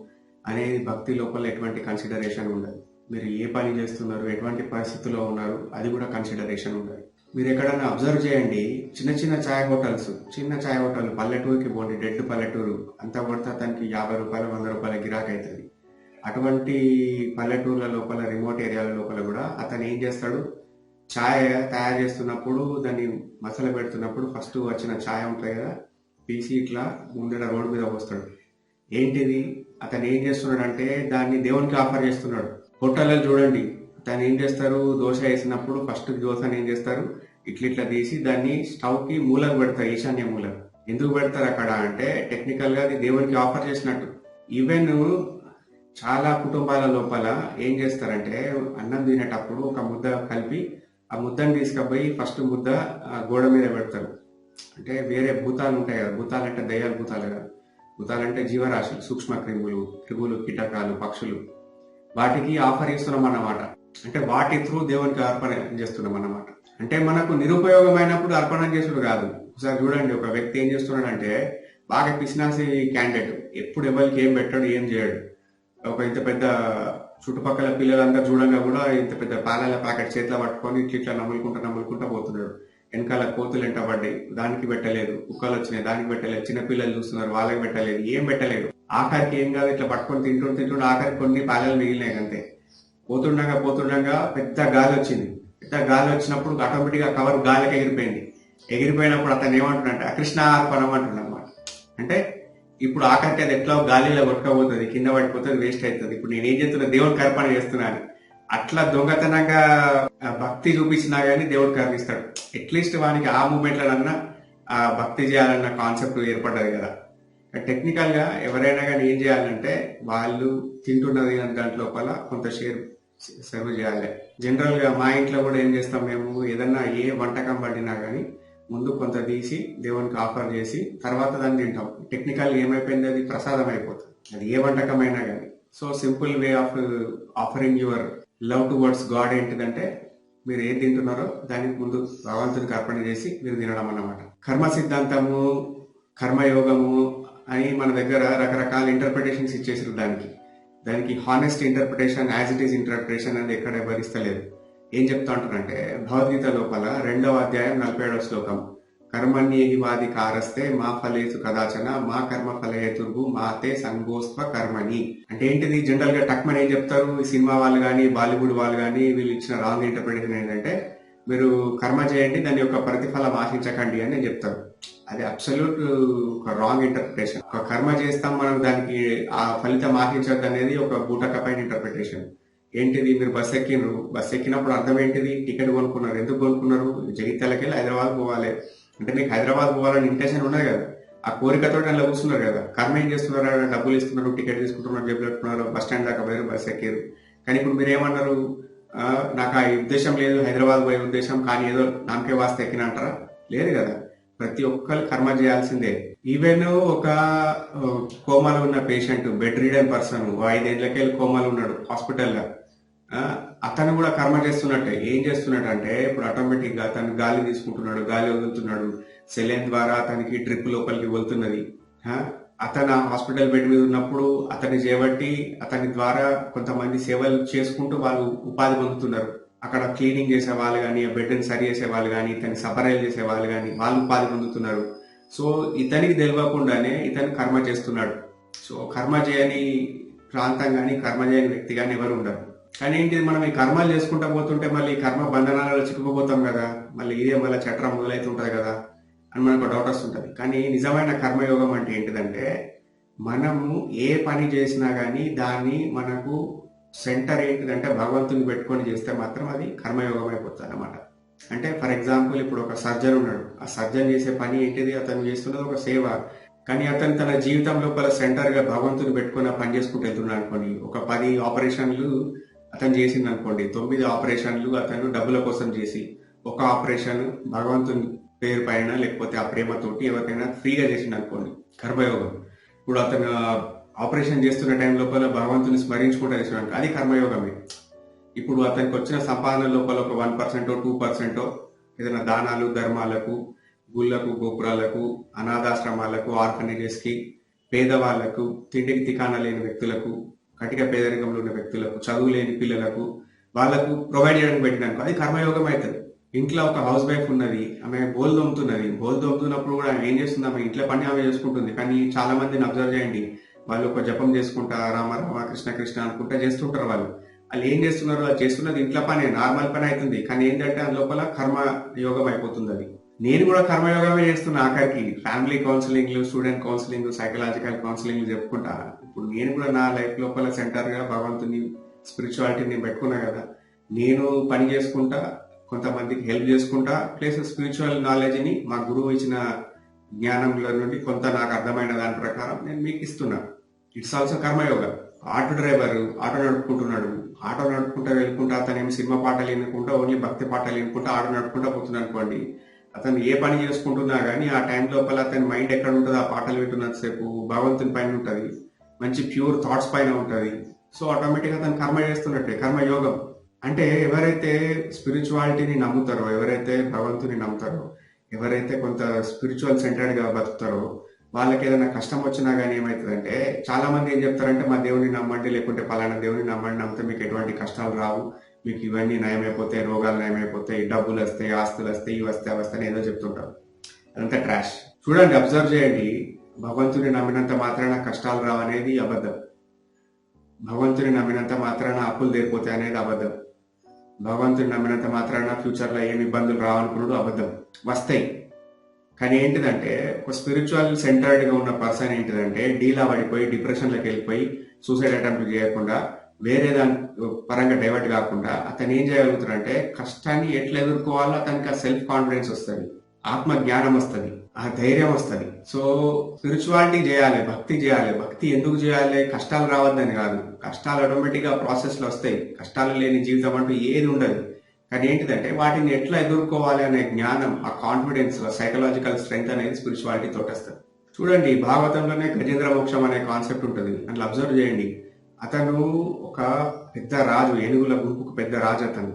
అనేది భక్తి లోపల ఎటువంటి కన్సిడరేషన్ ఉండదు. మీరు ఏ పని చేస్తున్నారు, ఎటువంటి పరిస్థితుల్లో ఉన్నారు, అది కూడా కన్సిడరేషన్ ఉండదు. మీరు ఎక్కడన్నా అబ్జర్వ్ చేయండి, చిన్న ఛాయ్ హోటల్ పల్లెటూరుకి పోండి, డెడ్ పల్లెటూరు అంతా పడితే అతనికి 50 రూపాయలు 100 రూపాయల గిరాకీ అవుతుంది. అటువంటి పల్లెటూర్ల లోపల, రిమోట్ ఏరియాల లోపల కూడా అతను ఏం చేస్తాడు? ఛాయ్ తయారు చేస్తున్నప్పుడు, దాన్ని మసాలా పెడుతున్నప్పుడు ఫస్ట్ వచ్చిన ఛాయ్ ఉంటుంది కదా, పీసి ఇట్లా ముందర రోడ్డు మీద వస్తాడు. ఏంటిది? అతను ఏం చేస్తున్నాడు అంటే దాన్ని దేవునికి ఆఫర్ చేస్తున్నాడు. హోటల్లో చూడండి, అతను ఏం చేస్తారు? దోశ వేసినప్పుడు ఫస్ట్ దోశని ఏం చేస్తారు? ఇట్లా తీసి దాన్ని స్టవ్ కి మూలకు పెడతారు, ఈశాన్య మూల. ఎందుకు పెడతారు అక్కడ అంటే టెక్నికల్ గా అది దేవునికి ఆఫర్ చేసినట్టు. ఈవెన్ చాలా కుటుంబాల లోపల ఏం చేస్తారంటే అన్నం తినేటప్పుడు ఒక ముద్ద కలిపి ఆ ముద్దని తీసుకుపోయి ఫస్ట్ ముద్ద గోడ మీద పెడతారు. అంటే వేరే భూతాలు ఉంటాయి కదా, భూతాలు అంటే దయ్యాలు భూతాలు కదా, భూతాలు అంటే జీవరాశులు, సూక్ష్మ క్రిములు, క్రిములు, కీటకాలు, పక్షులు, వాటికి ఆఫర్ ఇస్తున్నాం అన్నమాట. అంటే వాటి త్రూ దేవునికి అర్పణ చేస్తున్నాం అన్నమాట. అంటే మనకు నిరుపయోగమైనప్పుడు అర్పణ చేసుడు కాదు. ఒకసారి చూడండి, ఒక వ్యక్తి ఏం చేస్తున్నాడంటే బాగా పిసినాసి క్యాండిడేట్, ఎప్పుడు ఎవరికి ఏం పెట్టాడు, ఏం చేయడు. ఒక ఇంత పెద్ద చుట్టుపక్కల పిల్లలందరూ చూడంగా కూడా ఇంత పెద్ద పాలాల ప్యాకెట్ చేతిలో పట్టుకొని ఇట్లా నమ్ములుకుంటా పోతున్నాడు. వెనకాల కోతులు ఎంట పడ్డాయి, దానికి పెట్టలేదు. కుక్కలు వచ్చినాయి, దానికి పెట్టలేదు. చిన్న పిల్లలు చూస్తున్నారు, వాళ్ళకి పెట్టలేదు, ఏం పెట్టలేదు. ఆఖరికి ఏం కాదు, ఇట్లా పట్టుకొని తింటుంటే ఆఖరికి కొన్ని పాలలు మిగిలినాయి అంతే. పోతుండగా పెద్ద గాలి వచ్చింది. పెద్ద గాలి వచ్చినప్పుడు ఆటోమేటిక్ గా కవర్ గాలికి ఎగిరిపోయింది. ఎగిరిపోయినప్పుడు అతను ఏమంటున్నాడంటే కృష్ణ అర్పణం అంటున్నాడు అనమాట. అంటే ఇప్పుడు ఆఖరికి అది ఎట్లా గాలిలో కొట్టుకపోతుంది, కింద పడిపోతుంది, వేస్ట్ అవుతుంది. ఇప్పుడు నేను ఏం చేస్తున్నా, దేవుడికి అర్పణ చేస్తున్నాను. అట్లా దొంగతనంగా భక్తి చూపించినా గానీ దేవుడు కరుణిస్తాడు. అట్లీస్ట్ వానికి ఆ మూమెంట్లనన్నా ఆ భక్తి చేయాలన్న కాన్సెప్ట్ ఏర్పడ్డది కదా. టెక్నికల్ గా ఎవరైనా కానీ ఏం చేయాలంటే వాళ్ళు తింటున్నది దాంట్ లోపల కొంత షేర్ సర్వ్ చేయాలి. జనరల్ గా మా ఇంట్లో కూడా ఏం చేస్తాం, మేము ఏదన్నా ఏ వంటకం పడినా కానీ ముందు కొంత తీసి దేవునికి ఆఫర్ చేసి తర్వాత దాన్ని తింటాం. టెక్నికల్ ఏమైపోయింది, అది ప్రసాదం అయిపోతుంది, అది ఏ వంటకమైనా కానీ. So simple way of offering your love towards God ఏంటిదంటే మీరు ఏం తింటున్నారో దానికి ముందు భగవంతునికి అర్పణ చేసి మీరు తినడం అన్నమాట. కర్మ సిద్ధాంతము, కర్మయోగము అని మన దగ్గర రకరకాల ఇంటర్ప్రిటేషన్స్ ఇచ్చేసారు. దానికి honest interpretation, as it is interpretation అనేది ఎక్కడ వివరిస్తలేదు. ఏం చెప్తా అంటారంటే భగవద్గీత లోపల 2వ అధ్యాయం 47వ శ్లోకం, కర్మణ్యేహివాది కారస్తే మా ఫలేసు కదాచన మా కర్మ ఫలహేతుర్భు మాతే సంగోస్త్వ కర్మని. అంటే ఏంటిది, జనరల్ గా టక్మని ఏం చెప్తారు, ఈ సినిమా వాళ్ళు కానీ బాలీవుడ్ వాళ్ళు కానీ వీళ్ళు ఇచ్చిన రాంగ్ ఇంటర్ప్రిటేషన్ ఏంటంటే మీరు కర్మ చేయండి, దాని యొక్క ప్రతిఫలం ఆశించకండి అని చెప్తారు. అది అబ్సల్యూట్ ఒక రాంగ్ ఇంటర్ప్రిటేషన్. ఒక కర్మ చేస్తాం మనం, దానికి ఆ ఫలితం ఆశించద్దు అనేది ఒక బూటకపైన ఇంటర్ప్రిటేషన్. ఏంటిది, మీరు బస్ ఎక్కినప్పుడు అర్థం ఏంటిది, టికెట్ కొనుక్కున్నారు, ఎందుకు కొనుక్కున్నారు, జగిత్యాలకి వెళ్ళి హైదరాబాద్ పోవాలి అంటే మీకు హైదరాబాద్ పోవాలని ఇంటెన్షన్ ఉన్నది కదా, ఆ కోరికతో అలా కూర్చున్నారు కదా. కర్మ ఏం చేస్తున్నారు, డబ్బులు ఇస్తున్నారు, టికెట్ తీసుకుంటున్నారు, జబ్బులు పెట్టుకున్నారు, బస్ స్టాండ్ దాకా పోయారు, బస్ ఎక్కారు. కానీ ఇప్పుడు మీరు ఏమన్నారు, నాకు ఆ ఉద్దేశం లేదు, హైదరాబాద్ పోయే ఉద్దేశం, కానీ ఏదో నామకే వాస్తే ఎక్కిన అంటారా, లేదు కదా. ప్రతి ఒక్కరు కర్మ చేయాల్సిందే. ఈవెన్ ఒక కోమాలో ఉన్న పేషెంట్, బెడ్ రీడన్ పర్సన్, 5 ఏళ్ళకెళ్ళి కోమాలో ఉన్నాడు హాస్పిటల్లో, అతను కూడా కర్మ చేస్తున్నట్టే. ఏం చేస్తున్నాడు అంటే ఇప్పుడు ఆటోమేటిక్ గా తను గాలి తీసుకుంటున్నాడు, గాలి వదులుతున్నాడు, సెలైన్ ద్వారా అతనికి డ్రిప్ లోపలికి వెళ్తున్నది. అతను హాస్పిటల్ బెడ్ మీద ఉన్నప్పుడు అతన్ని చేపట్టి అతని ద్వారా కొంతమంది సేవలు చేసుకుంటూ వాళ్ళు ఉపాధి పొందుతున్నారు. అక్కడ క్లీనింగ్ చేసే వాళ్ళు కానీ, బెడ్ని సరి చేసే వాళ్ళు కానీ, ఇతన్ని సపరేట్ చేసే వాళ్ళు కానీ, వాళ్ళు ఉపాధి పొందుతున్నారు. సో ఇతనికి తెలియకుండానే ఇతను కర్మ చేస్తున్నాడు. సో కర్మ చేయని ప్రాంతం కానీ, కర్మ చేయని వ్యక్తి కానీ ఎవరు ఉండరు. కానీ ఏంటిది, మనం ఈ కర్మలు చేసుకుంటా పోతుంటే మళ్ళీ కర్మ బంధనాలలో చిక్కుకుపోతాం కదా, మళ్ళీ ఇదే మళ్ళీ చట్రం మొదలవుతుంటది కదా అని మనకు డౌట్ వస్తుంటది. కానీ నిజమైన కర్మయోగం అంటే ఏంటిదంటే మనము ఏ పని చేసినా కానీ దాన్ని మనకు సెంటర్ ఏంటిదంటే భగవంతుని పెట్టుకొని చేస్తే మాత్రం అది కర్మయోగం అయిపోతుంది అన్నమాట. అంటే ఫర్ ఎగ్జాంపుల్ ఇప్పుడు ఒక సర్జన్ ఉన్నాడు, ఆ సర్జన్ చేసే పని ఏంటిది, అతను చేస్తున్నది ఒక సేవ. కానీ అతను తన జీవితం లోపల సెంటర్ గా భగవంతుని పెట్టుకొని ఆ పని చేసుకుంటూ వెళ్తున్నాడు అనుకోండి. ఒక 10 ఆపరేషన్లు అతను చేసింది అనుకోండి, 9 ఆపరేషన్లు అతను డబ్బుల కోసం చేసి, ఒక ఆపరేషన్ భగవంతుని పేరు పైన లేకపోతే ఆ ప్రేమతోటి ఎవరికైనా ఫ్రీగా చేసింది అనుకోండి, కర్మయోగం. ఇప్పుడు అతను ఆపరేషన్ చేస్తున్న టైం లోపల భగవంతుని స్మరించుకుంటూ చేస్తున్నాడు, అది కర్మయోగమే. ఇప్పుడు అతనికి వచ్చిన సంపాదన లోపల ఒక 1% 2% ఏదైనా దానాలు ధర్మాలకు, గుళ్ళకు, గోపురాలకు, అనాథాశ్రమాలకు, ఆర్ఫనేజెస్ కి, పేదవాళ్లకు, తిండికి తికాణ లేని వ్యక్తులకు, కటిక పేదరికంలో ఉన్న వ్యక్తులకు, చదువు లేని పిల్లలకు, వాళ్లకు ప్రొవైడ్ చేయడానికి పెట్టినాను, అది కర్మయోగం అవుతుంది. ఇంట్లో ఒక హౌస్ వైఫ్ ఉన్నది, ఆమె బోల్ దొమ్ముతున్నప్పుడు కూడా ఆమె ఏం చేస్తుంది, ఆమె ఇంట్లో పని ఆమె చేసుకుంటుంది. కానీ చాలా మందిని అబ్జర్వ్ చేయండి, వాళ్ళు ఒక జపం చేసుకుంటా రామ రామ కృష్ణ కృష్ణ అనుకుంటా చేస్తుంటారు. వాళ్ళు ఏం చేస్తున్నారు, వాళ్ళు చేస్తున్నది ఇంట్లో పని, నార్మల్ పని అవుతుంది. కానీ ఏంటంటే అది లోపల కర్మ యోగం అయిపోతుంది. అది నేను కూడా కర్మయోగమే చేస్తున్నా. ఆఖరికి ఫ్యామిలీ కౌన్సిలింగ్లు, స్టూడెంట్ కౌన్సిలింగ్, సైకలాజికల్ కౌన్సిలింగ్ చెప్పుకుంటా. ఇప్పుడు నేను కూడా నా లైఫ్ లోపల సెంటర్ గా భగవంతుని, స్పిరిచువాలిటీని పెట్టుకున్నా కదా. నేను పని చేసుకుంటా, కొంతమందికి హెల్ప్ చేసుకుంటా, ప్లస్ స్పిరిచువల్ నాలెడ్జ్ ని మా గురువు ఇచ్చిన జ్ఞానంలో నుండి కొంత నాకు అర్థమైన దాని ప్రకారం నేను మీకు ఇస్తున్నా. ఇట్స్ ఆల్సో కర్మయోగ. ఆటో డ్రైవర్ ఆటో నడుపుకుంటున్నాడు. ఆటో నడుపుకుంటా వెళ్ళుకుంటా అతను సినిమా పాటలు వినుకుంటా ఓన్లీ భక్తి పాటలు వినుకుంటా ఆటో నడుపుకుంటా పోతున్నాడు అనుకోండి. అతను ఏ పని చేసుకుంటున్నా కానీ ఆ టైం లోపల అతని మైండ్ ఎక్కడ ఉంటుంది, ఆ పాటలు వింటున్నంతసేపు భగవంతుని పైన ఉంటుంది, మంచి ప్యూర్ థాట్స్ పైన ఉంటుంది. సో ఆటోమేటిక్గా అతను కర్మ చేస్తున్నట్టే, కర్మయోగం. అంటే ఎవరైతే స్పిరిచువాలిటీని నమ్ముతారో, ఎవరైతే భగవంతుని నమ్ముతారో, ఎవరైతే కొంత స్పిరిచువల్ సెంటర్డ్గా బతుకుతారో, వాళ్ళకి ఏదైనా కష్టం వచ్చినా కానీ ఏమవుతుందంటే, చాలా మంది ఏం చెప్తారంటే మా దేవుని నమ్మండి, లేకుంటే పలానా దేవుని నమ్మండి, నమ్మితే మీకు ఎటువంటి కష్టాలు రావు, మీకు ఇవన్నీ నయమైపోతాయి, రోగాలు నయమైపోతాయి, డబ్బులు వస్తాయి, ఆస్తులు వస్తాయి, ఇవి వస్తాయి, వస్తాయి ఏదో చెప్తుంటారు. అదంతా ట్రాష్. చూడండి, అబ్జర్వ్ చేయండి. భగవంతుని నమ్మినంత మాత్రాన కష్టాలు రావు అనేది అబద్ధం. భగవంతుని నమ్మినంత మాత్రాన అప్పులు తీరిపోతాయి అనేది అబద్ధం. భగవంతుని నమ్మినంత మాత్రాన ఫ్యూచర్లో ఏమి ఇబ్బందులు రావనుకున్నాడు అబద్ధం. వస్తాయి. కానీ ఏంటిదంటే ఒక స్పిరిచువల్ సెంటర్డ్గా ఉన్న పర్సన్ ఏంటిదంటే డీలా పడిపోయి డిప్రెషన్లోకి వెళ్ళిపోయి సూసైడ్ అటెంప్ట్ చేయకుండా వేరే దాని పరంగా డైవర్ట్ కాకుండా అతను ఏం చేయగలుగుతాడంటే కష్టాన్ని ఎట్లా ఎదుర్కోవాలో అతనికి ఆ సెల్ఫ్ కాన్ఫిడెన్స్ వస్తుంది, ఆత్మ జ్ఞానం వస్తుంది, ఆ ధైర్యం వస్తుంది. సో స్పిరిచువాలిటీ చేయాలి, భక్తి చేయాలి. భక్తి ఎందుకు చేయాలి? కష్టాలు రావద్దని కాదు. కష్టాలు ఆటోమేటిక్గా ప్రాసెస్లో వస్తాయి. కష్టాలు లేని జీవితం అంటూ ఏది ఉండదు. కానీ ఏంటిదంటే వాటిని ఎట్లా ఎదుర్కోవాలి అనే జ్ఞానం, ఆ కాన్ఫిడెన్స్, సైకలాజికల్ స్ట్రెంగ్త్ అనేది స్పిరిచువాలిటీ తోటి వస్తుంది. చూడండి, భాగవతంలోనే గజేంద్ర మోక్షం అనే కాన్సెప్ట్ ఉంటుంది. అట్లా అబ్జర్వ్ చేయండి. అతను ఒక పెద్ద రాజు, ఏనుగుల గుంపుకు పెద్ద రాజు అతను.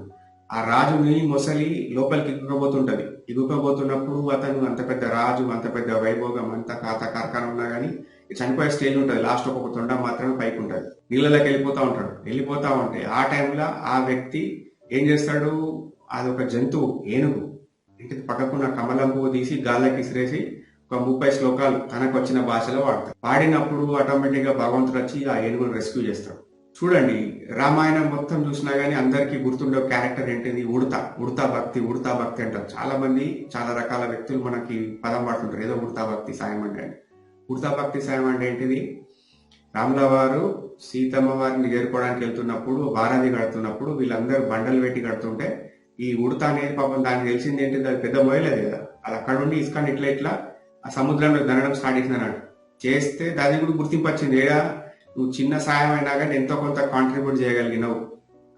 ఆ రాజుని మొసలి లోపలికి ఇగ్గుకోబోతుంటది. ఇగ్గుకోబోతున్నప్పుడు అతను అంత పెద్ద రాజు, అంత పెద్ద వైభోగం, అంత ఖాతా కార్ఖాన ఉన్నా కానీ చనిపోయే స్టేజ్ ఉంటుంది. లాస్ట్ ఒక తొండం మాత్రమే పైకి ఉంటుంది. నీళ్ళలోకి వెళ్ళిపోతా ఉంటాడు. వెళ్ళిపోతా ఉంటే ఆ టైంలో ఆ వ్యక్తి ఏం చేస్తాడు? అదొక జంతువు, ఏనుగు. ఇంటికి పక్కకున్న కమలం పువ్వు తీసి గాల్లోకి ఇసిరేసి ఒక 30 శ్లోకాలు తనకు వచ్చిన భాషలో వాడతాడు. పాడినప్పుడు ఆటోమేటిక్గా భగవంతుడు వచ్చి ఆ ఏనుగును రెస్క్యూ చేస్తాడు. చూడండి, రామాయణం మొత్తం చూసినా గానీ అందరికీ గుర్తుండే క్యారెక్టర్ ఏంటిది? ఉడతా భక్తి అంటారు. చాలా మంది చాలా రకాల వ్యక్తులు మనకి పదం పడుతుంటారు, ఏదో ఉడతా భక్తి సాయం అంటే. ఉడతా భక్తి సాయం అంటే ఏంటిది? రాముల వారు సీతమ్మ వారిని చేరుకోవడానికి వెళ్తున్నప్పుడు, వారాది కడుతున్నప్పుడు వీళ్ళందరూ బండలు పెట్టి కడుతుంటే ఈ ఉడత అనేది పాపం దానికి తెలిసింది ఏంటిది? అది పెద్ద మొయలేదు కదా, అది అక్కడ ఉండి ఇసుకని ఇట్లా ఆ సముద్రంలో దండడం స్టార్ట్ చేసినాడు. చేస్తే దాని కూడా గుర్తింపు వచ్చింది. ఏడా నువ్వు చిన్న సాయం అయినా కానీ ఎంతో కొంత కాంట్రిబ్యూట్ చేయగలిగినవు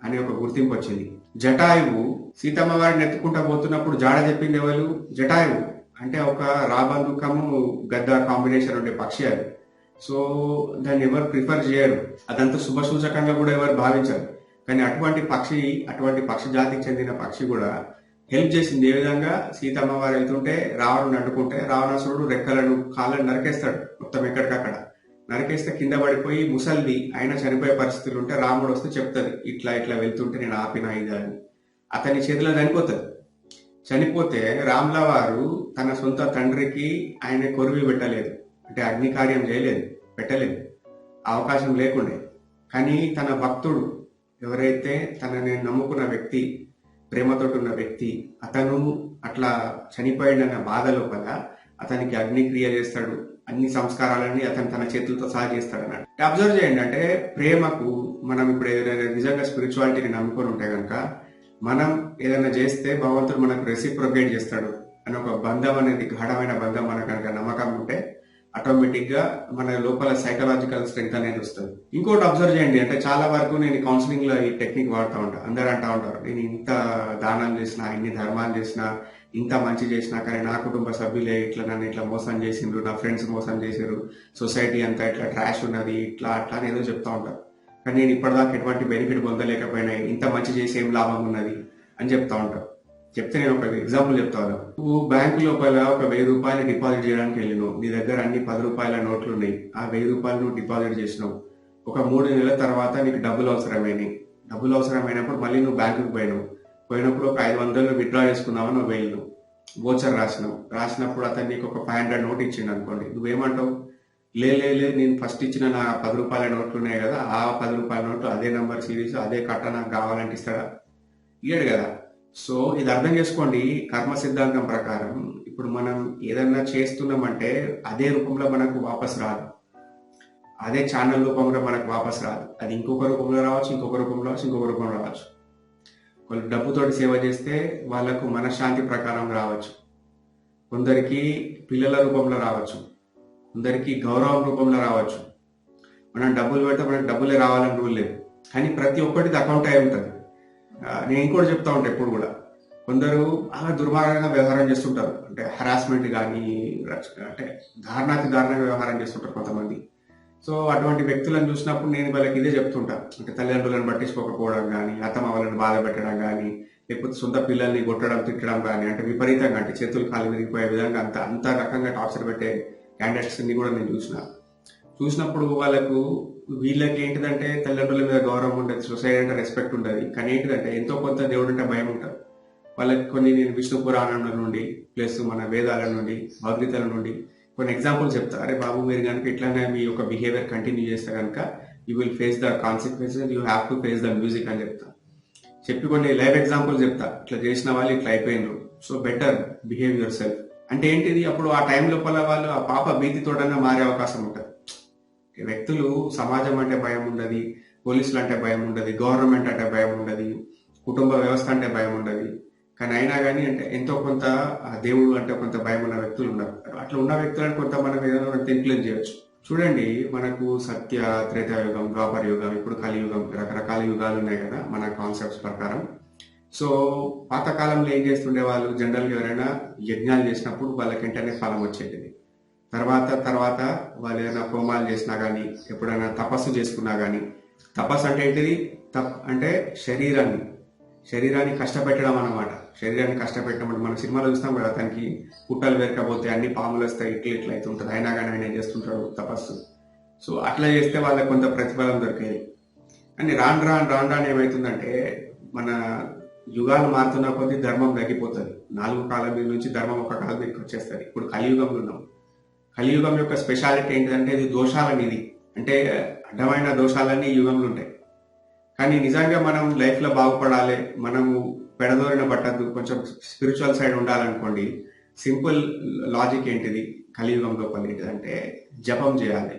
అని ఒక గుర్తింపు వచ్చింది. జటాయువు సీతమ్మ వారిని ఎత్తుకుంటా పోతున్నప్పుడు జాడ చెప్పింది ఎవరు? జటాయువు. అంటే ఒక రాబందుకము గద్ద కాంబినేషన్ ఉండే పక్షి అది. సో దాన్ని ఎవరు ప్రిఫర్ చేయరు, అదంతా శుభ సూచకంగా కూడా ఎవరు భావించరు. కానీ అటువంటి పక్షి జాతికి చెందిన పక్షి కూడా హెల్ప్ చేసింది. ఏ విధంగా? సీతమ్మ వారు వెళ్తుంటే రావణుని అడ్డుకుంటే రావణాసురుడు రెక్కలను కాళ్ళని నరికేస్తాడు, మొత్తం ఎక్కడికక్కడ నరికేస్తే కింద పడిపోయి ముసల్ది ఆయన చనిపోయే పరిస్థితులు ఉంటే రాముడు వస్తే చెప్తుంది, ఇట్లా వెళ్తుంటే నేను ఆపిన ఇది అని. అతని చేతిలో చనిపోతుంది. చనిపోతే రాముల వారు తన సొంత తండ్రికి ఆయన కొరివి పెట్టలేదు, అంటే అగ్ని కార్యం చేయలేదు, పెట్టలేదు, అవకాశం లేకుండే. కానీ తన భక్తుడు ఎవరైతే తనని నమ్ముకున్న వ్యక్తి, ప్రేమతోటి ఉన్న వ్యక్తి, అతను అట్లా చనిపోయిన బాధ లోపల అతనికి అగ్నిక్రియ చేస్తాడు, అన్ని సంస్కారాలన్నీ అతను తన చేతులతో సహా చేస్తాడు అన్నట్టు. అబ్జర్వ్ చేయండి, అంటే ప్రేమకు మనం ఇప్పుడు ఏదైనా నిజంగా స్పిరిచువాలిటీని నమ్ముకొని ఉంటే కనుక మనం ఏదైనా చేస్తే భగవంతుడు మనకు రెసిప్రొకేట్ చేస్తాడు అని ఒక బంధం అనేది, గాఢమైన బంధం మనకు కనుక నమ్మకం ఉంటే ఆటోమేటిక్ గా మన లోపల సైకలాజికల్ స్ట్రెంగ్త్ అనేది వస్తుంది. ఇంకోటి అబ్జర్వ్ చేయండి, అంటే చాలా వరకు నేను కౌన్సిలింగ్ లో ఈ టెక్నిక్ వాడుతూ ఉంటాను. అందరూ అంటూ ఉంటారు, నేను ఇంత దానం చేసినా, ఇన్ని ధర్మాలు చేసినా, ఇంత మంచి చేసినా కానీ నా కుటుంబ సభ్యులే ఇట్లా నన్ను ఇట్లా మోసం చేసిండ్రు, నా ఫ్రెండ్స్ మోసం చేసారు, సొసైటీ అంతా ఇట్లా ట్రాష్ ఉన్నది, ఇట్లా అట్లా అని ఏదో చెప్తా ఉంటారు. కానీ నేను ఇప్పటిదాకా ఎటువంటి బెనిఫిట్ పొందలేకపోయినా, ఇంత మంచి చేసి ఏం లాభం ఉన్నది అని చెప్తా ఉంటారు. చెప్తే నేను ఒక ఎగ్జాంపుల్ చెప్తాను. నువ్వు బ్యాంకు లోపల ఒక 1000 రూపాయలు డిపాజిట్ చేయడానికి వెళ్ళినావు, నీ దగ్గర అన్ని 10 రూపాయల నోట్లు ఉన్నాయి, ఆ 1000 రూపాయలు నువ్వు డిపాజిట్ చేసినావు. ఒక 3 నెలల తర్వాత నీకు డబ్బులు అవసరమైనవి. డబ్బులు అవసరమైనప్పుడు మళ్ళీ నువ్వు బ్యాంకుకి పోయినప్పుడు ఒక 500 విత్డ్రా చేసుకుందామని నువ్వు వెళ్ళినావు, వోచర్ రాసినప్పుడు అతను నీకు ఒక 500 నోట్ ఇచ్చిండు అనుకోండి, నువ్వేమంటావు? లే నేను ఫస్ట్ ఇచ్చిన నా 10 రూపాయల నోట్లు ఉన్నాయి కదా, ఆ 10 రూపాయల నోట్లు అదే నంబర్ సిరీస్ అదే కట్ట నాకు కావాలంటే ఇస్తాడా? ఇయ్యడు కదా. సో ఇది అర్థం చేసుకోండి. కర్మ సిద్ధాంతం ప్రకారం ఇప్పుడు మనం ఏదన్నా చేస్తున్నామంటే అదే రూపంలో మనకు వాపస్ రాదు, అదే ఛానల్ రూపంలో మనకు వాపస్ రాదు. అది ఇంకొక రూపంలో రావచ్చు, ఇంకొక రూపంలో రావచ్చు. వాళ్ళు డబ్బుతోటి సేవ చేస్తే వాళ్ళకు మనశ్శాంతి ప్రకారం రావచ్చు, కొందరికి పిల్లల రూపంలో రావచ్చు, కొందరికి గౌరవం రూపంలో రావచ్చు, మనం డబ్బులు పెడితే మనకు డబ్బులే రావాలని రూల్ లేదు. కానీ ప్రతి ఒక్కటిది అకౌంట్ అయి ఉంటుంది. నేను ఇంకోటి చెప్తా ఉంటాను ఎప్పుడు కూడా, కొందరు బాగా దుర్మార్గంగా వ్యవహారం చేస్తుంటారు. అంటే హరాస్మెంట్ కానీ, అంటే దారుణాతి దారుణంగా వ్యవహారం చేస్తుంటారు కొంతమంది. సో అటువంటి వ్యక్తులను చూసినప్పుడు నేను వాళ్ళకి ఇదే చెప్తుంటాను. అంటే తల్లిదండ్రులను పట్టించుకోకపోవడం కానీ, అత్తమామలను బాధ పెట్టడం కానీ, లేకపోతే సొంత పిల్లల్ని కొట్టడం తిట్టడం కానీ, అంటే విపరీతంగా, అంటే చేతులు కాలు విరిగిపోయే విధంగా అంత రకంగా టార్చర్ పెట్టే క్యాండిడేట్స్ని కూడా నేను చూసినప్పుడు వాళ్ళకు, వీళ్ళకి ఏంటిదంటే తల్లిదండ్రుల మీద గౌరవం ఉంటుంది, సొసైటీ అంటే రెస్పెక్ట్ ఉంటుంది. కానీ ఏంటిదంటే ఎంతో కొంత దేవుడు అంటే భయం ఉంటుంది వాళ్ళకి. కొన్ని నేను విష్ణు పురాణం నుండి, ప్లస్ మన వేదాల నుండి, భగవద్గీతల నుండి కొన్ని ఎగ్జాంపుల్స్ చెప్తా. అరే బాబు, మీరు కనుక ఇట్లానే మీ యొక్క బిహేవియర్ కంటిన్యూ చేస్తే కనుక you will face the consequences, you have to face the music అని చెప్తా. చెప్పి కొన్ని లైవ్ ఎగ్జాంపుల్స్ చెప్తా. ఇట్లా చేసిన వాళ్ళు ఇట్లా అయిపోయినారు, so better behave your self. అంటే ఏంటిది, అప్పుడు ఆ టైం లోపల వాళ్ళు ఆ పాప భీతితోటన్నా మారే అవకాశం ఉంటుంది. వ్యక్తులు సమాజం అంటే భయం ఉండదు, పోలీసులు అంటే భయం ఉండదు, గవర్నమెంట్ అంటే భయం ఉండదు, కుటుంబ వ్యవస్థ అంటే భయం ఉండదు. కానీ అయినా కానీ అంటే ఎంతో కొంత దేవుడు అంటే కొంత భయం ఉన్న వ్యక్తులు ఉన్నారు. అట్లా ఉన్న వ్యక్తులను కొంత మనం ఏదైనా ఇన్ఫ్లుయెన్స్ చేయొచ్చు. చూడండి, మనకు సత్య, త్రేతాయుగం, ద్వాపర యుగం, ఇప్పుడు కలియుగం, రకరకాల యుగాలు ఉన్నాయి కదా మన కాన్సెప్ట్స్ ప్రకారం. సో పాతకాలంలో ఏం చేస్తుండే వాళ్ళు, జనరల్గా ఎవరైనా యజ్ఞాలు చేసినప్పుడు వాళ్ళకి వెంటనే ఫలం వచ్చేది. తర్వాత వాళ్ళు ఏదైనా హోమాలు చేసినా కానీ, ఎప్పుడైనా తపస్సు చేసుకున్నా కానీ, తపస్సు అంటే ఏంటిది, అంటే శరీరాన్ని కష్టపెట్టడం అన్నమాట. శరీరాన్ని కష్టపెట్టడం అంటే మన సినిమాలో చూస్తాం కదా, తనకి పుట్టలు పెరకపోతే అన్ని పాములు వస్తాయి, ఇట్లా అవుతుంటుంది, అయినా కానీ ఆయన చేస్తుంటాడు తపస్సు. సో అట్లా చేస్తే వాళ్ళకి కొంత ప్రతిఫలం దొరికేది. కానీ రాను ఏమవుతుందంటే, మన యుగాలు మారుతున్న కొద్దీ ధర్మం తగ్గిపోతుంది. 4 కాలం మీద నుంచి ధర్మం ఒక కాలం మీదకి వచ్చేస్తుంది. ఇప్పుడు కలియుగంలో ఉన్నాం. కలియుగం యొక్క స్పెషాలిటీ ఏంటిదంటే, ఇది దోషాలనేది, అంటే అడ్డమైన దోషాలన్నీ ఈ యుగంలో ఉంటాయి. కానీ నిజంగా మనం లైఫ్లో బాగుపడాలి, మనము పెడదోరిన పట్టద్దు, కొంచెం స్పిరిచువల్ సైడ్ ఉండాలనుకోండి, సింపుల్ లాజిక్ ఏంటిది కలియుగం లోపల ఏంటిదంటే, జపం చేయాలి,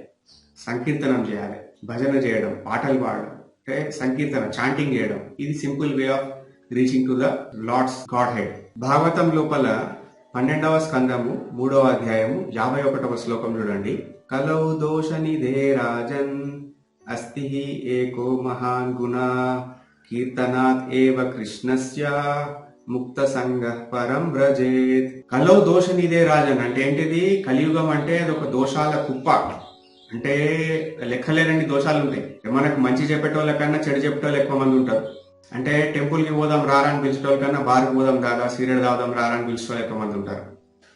సంకీర్తనం చేయాలి, భజన చేయడం, పాటలు పాడడం, అంటే సంకీర్తన, చాంటింగ్ చేయడం. ఇది simple way of reaching to the lord's godhead. భాగవతం లోపల 12వ స్కందము 3వ అధ్యాయము 51వ శ్లోకం చూడండి. కలౌ దోష నిధే రాజన్ అస్తి ఏకో మహాన్ గుణ కీర్తనాత్ ఏవ కృష్ణస్య ముక్త సంగ పరం వ్రజేత్. కలౌ దోష నిధే రాజన్ అంటే ఏంటిది, కలియుగం అంటే అది ఒక దోషాల కుప్ప. అంటే లెక్కలేనన్ని దోషాలు ఉంటాయి. మనకు మంచి చెప్పేటోళ్ళ కన్నా చెడు చెప్పేటోళ్ళు ఎక్కువ మంది ఉంటారు. అంటే టెంపుల్కి పోదాం రారా అని పిలిచేటోళ్ళ కన్నా బార్కి పోదాం దాదా, సీరియడ్ తాగుదాం రారా అని పిలిచేటోళ్ళు ఎక్కువ మంది ఉంటారు.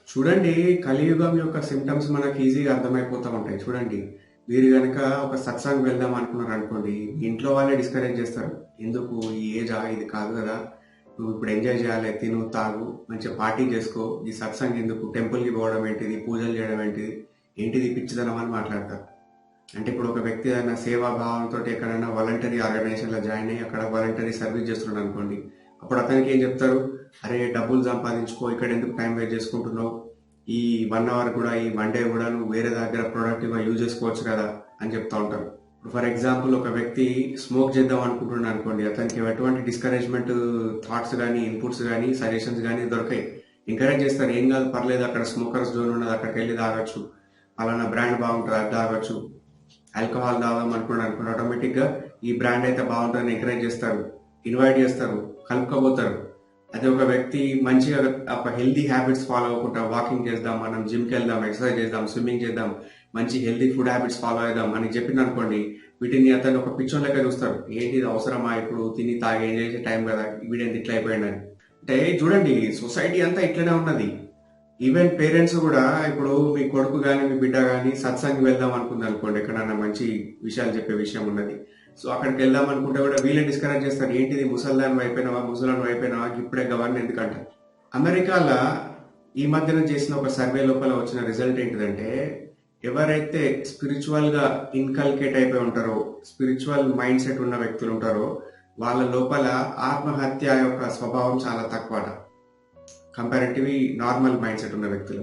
చూడండి, కలియుగం యొక్క సిమ్టమ్స్ మనకి ఈజీగా అర్థమైపోతూ ఉంటాయి. చూడండి, మీరు కనుక ఒక సత్సంగ్ వెళ్దాం అనుకున్నారు అనుకోండి, ఇంట్లో వాళ్ళే డిస్కరేజ్ చేస్తారు. ఎందుకు, ఈ ఏజ్ ఇది కాదు కదా, నువ్వు ఇప్పుడు ఎంజాయ్ చేయాలి, తిను తాగు, మంచిగా పార్టీ చేసుకో, ఈ సత్సంగ్ ఎందుకు, టెంపుల్కి పోవడం ఏంటిది, పూజలు చేయడం ఏంటిది పిచ్చిదనం అని మాట్లాడతారు. అంటే ఇప్పుడు ఒక వ్యక్తి ఏదైనా సేవాభావంతో ఎక్కడైనా వాలంటరీ ఆర్గనైజేషన్లో జాయిన్ అయ్యి అక్కడ వాలంటరీ సర్వీస్ చేస్తున్నాడు అనుకోండి, అప్పుడు అతనికి ఏం చెప్తారు, అరే డబ్బులు సంపాదించుకో, ఇక్కడ ఎందుకు టైం వేస్ట్ చేసుకుంటున్నావు, ఈ 1 అవర్ కూడా, ఈ 1 డే కూడా నువ్వు వేరే దగ్గర ప్రొడక్టివ్గా యూజ్ చేసుకోవచ్చు కదా అని చెప్తా ఉంటారు. ఫర్ ఎగ్జాంపుల్, ఒక వ్యక్తి స్మోక్ చేద్దాం అనుకుంటున్నాడు అనుకోండి, అతనికి ఎటువంటి డిస్కరేజ్మెంట్ థాట్స్ కానీ, ఇన్పుట్స్ కానీ, సజెషన్స్ కానీ దొరకాయి. ఎంకరేజ్ చేస్తారు, ఏం కాదు పర్లేదు, అక్కడ స్మోకర్స్ జోన్ ఉన్నది, అక్కడికి వెళ్ళి తాగొచ్చు, అలానా బ్రాండ్ బాగుంటుంది, అది తాగొచ్చు. ఆల్కహాల్ తాగదాం అనుకున్నాడు ఆటోమేటిక్గా ఈ బ్రాండ్ అయితే బాగుంటుందని ఎంకరేజ్ చేస్తారు, ఇన్వైట్ చేస్తారు, కలుపుకోబోతారు. అదే ఒక వ్యక్తి మంచిగా ఒక హెల్దీ హ్యాబిట్స్ ఫాలో అవ్వకుండా, వాకింగ్ చేద్దాం, మనం జిమ్కి వెళ్దాం, ఎక్సర్సైజ్ చేద్దాం, స్విమ్మింగ్ చేద్దాం, మంచి హెల్దీ ఫుడ్ హ్యాబిట్స్ ఫాలో అవుదాం అని చెప్పింది అనుకోండి, వీటిని అతను ఒక పిచ్చోన్ లెక్క చూస్తారు. ఏంటి ఇది అవసరమా, ఇప్పుడు తిని తాగి ఎంజాయ్ చేసే టైం కదా, వీడెంత ఇట్లా అయిపోయిందని. అంటే చూడండి, సొసైటీ అంతా ఇట్లనే ఉన్నది. ఈవెన్ పేరెంట్స్ కూడా, ఇప్పుడు మీ కొడుకు కానీ మీ బిడ్డ కానీ సత్సంగ్ వెళ్దాం అనుకుంది అనుకోండి, ఎక్కడన్నా మంచి విషయాలు చెప్పే విషయం ఉన్నది, సో అక్కడికి వెళ్దాం అనుకుంటే కూడా వీళ్ళే డిస్కరేజ్ చేస్తారు, ఏంటిది ముసల్దాన్ని అయిపోయినావా ఇప్పుడే గవర్నర్ ఎందుకంటే. అమెరికాలో ఈ మధ్యన చేసిన ఒక సర్వే లోపల వచ్చిన రిజల్ట్ ఏంటిదంటే, ఎవరైతే స్పిరిచువల్ గా ఇన్కల్కేట్ అయిపోయి ఉంటారో, స్పిరిచువల్ మైండ్ సెట్ ఉన్న వ్యక్తులు ఉంటారో, వాళ్ళ లోపల ఆత్మహత్య యొక్క స్వభావం చాలా తక్కువ కంపారిటివ్లీ నార్మల్ మైండ్ సెట్ ఉన్న వ్యక్తులు.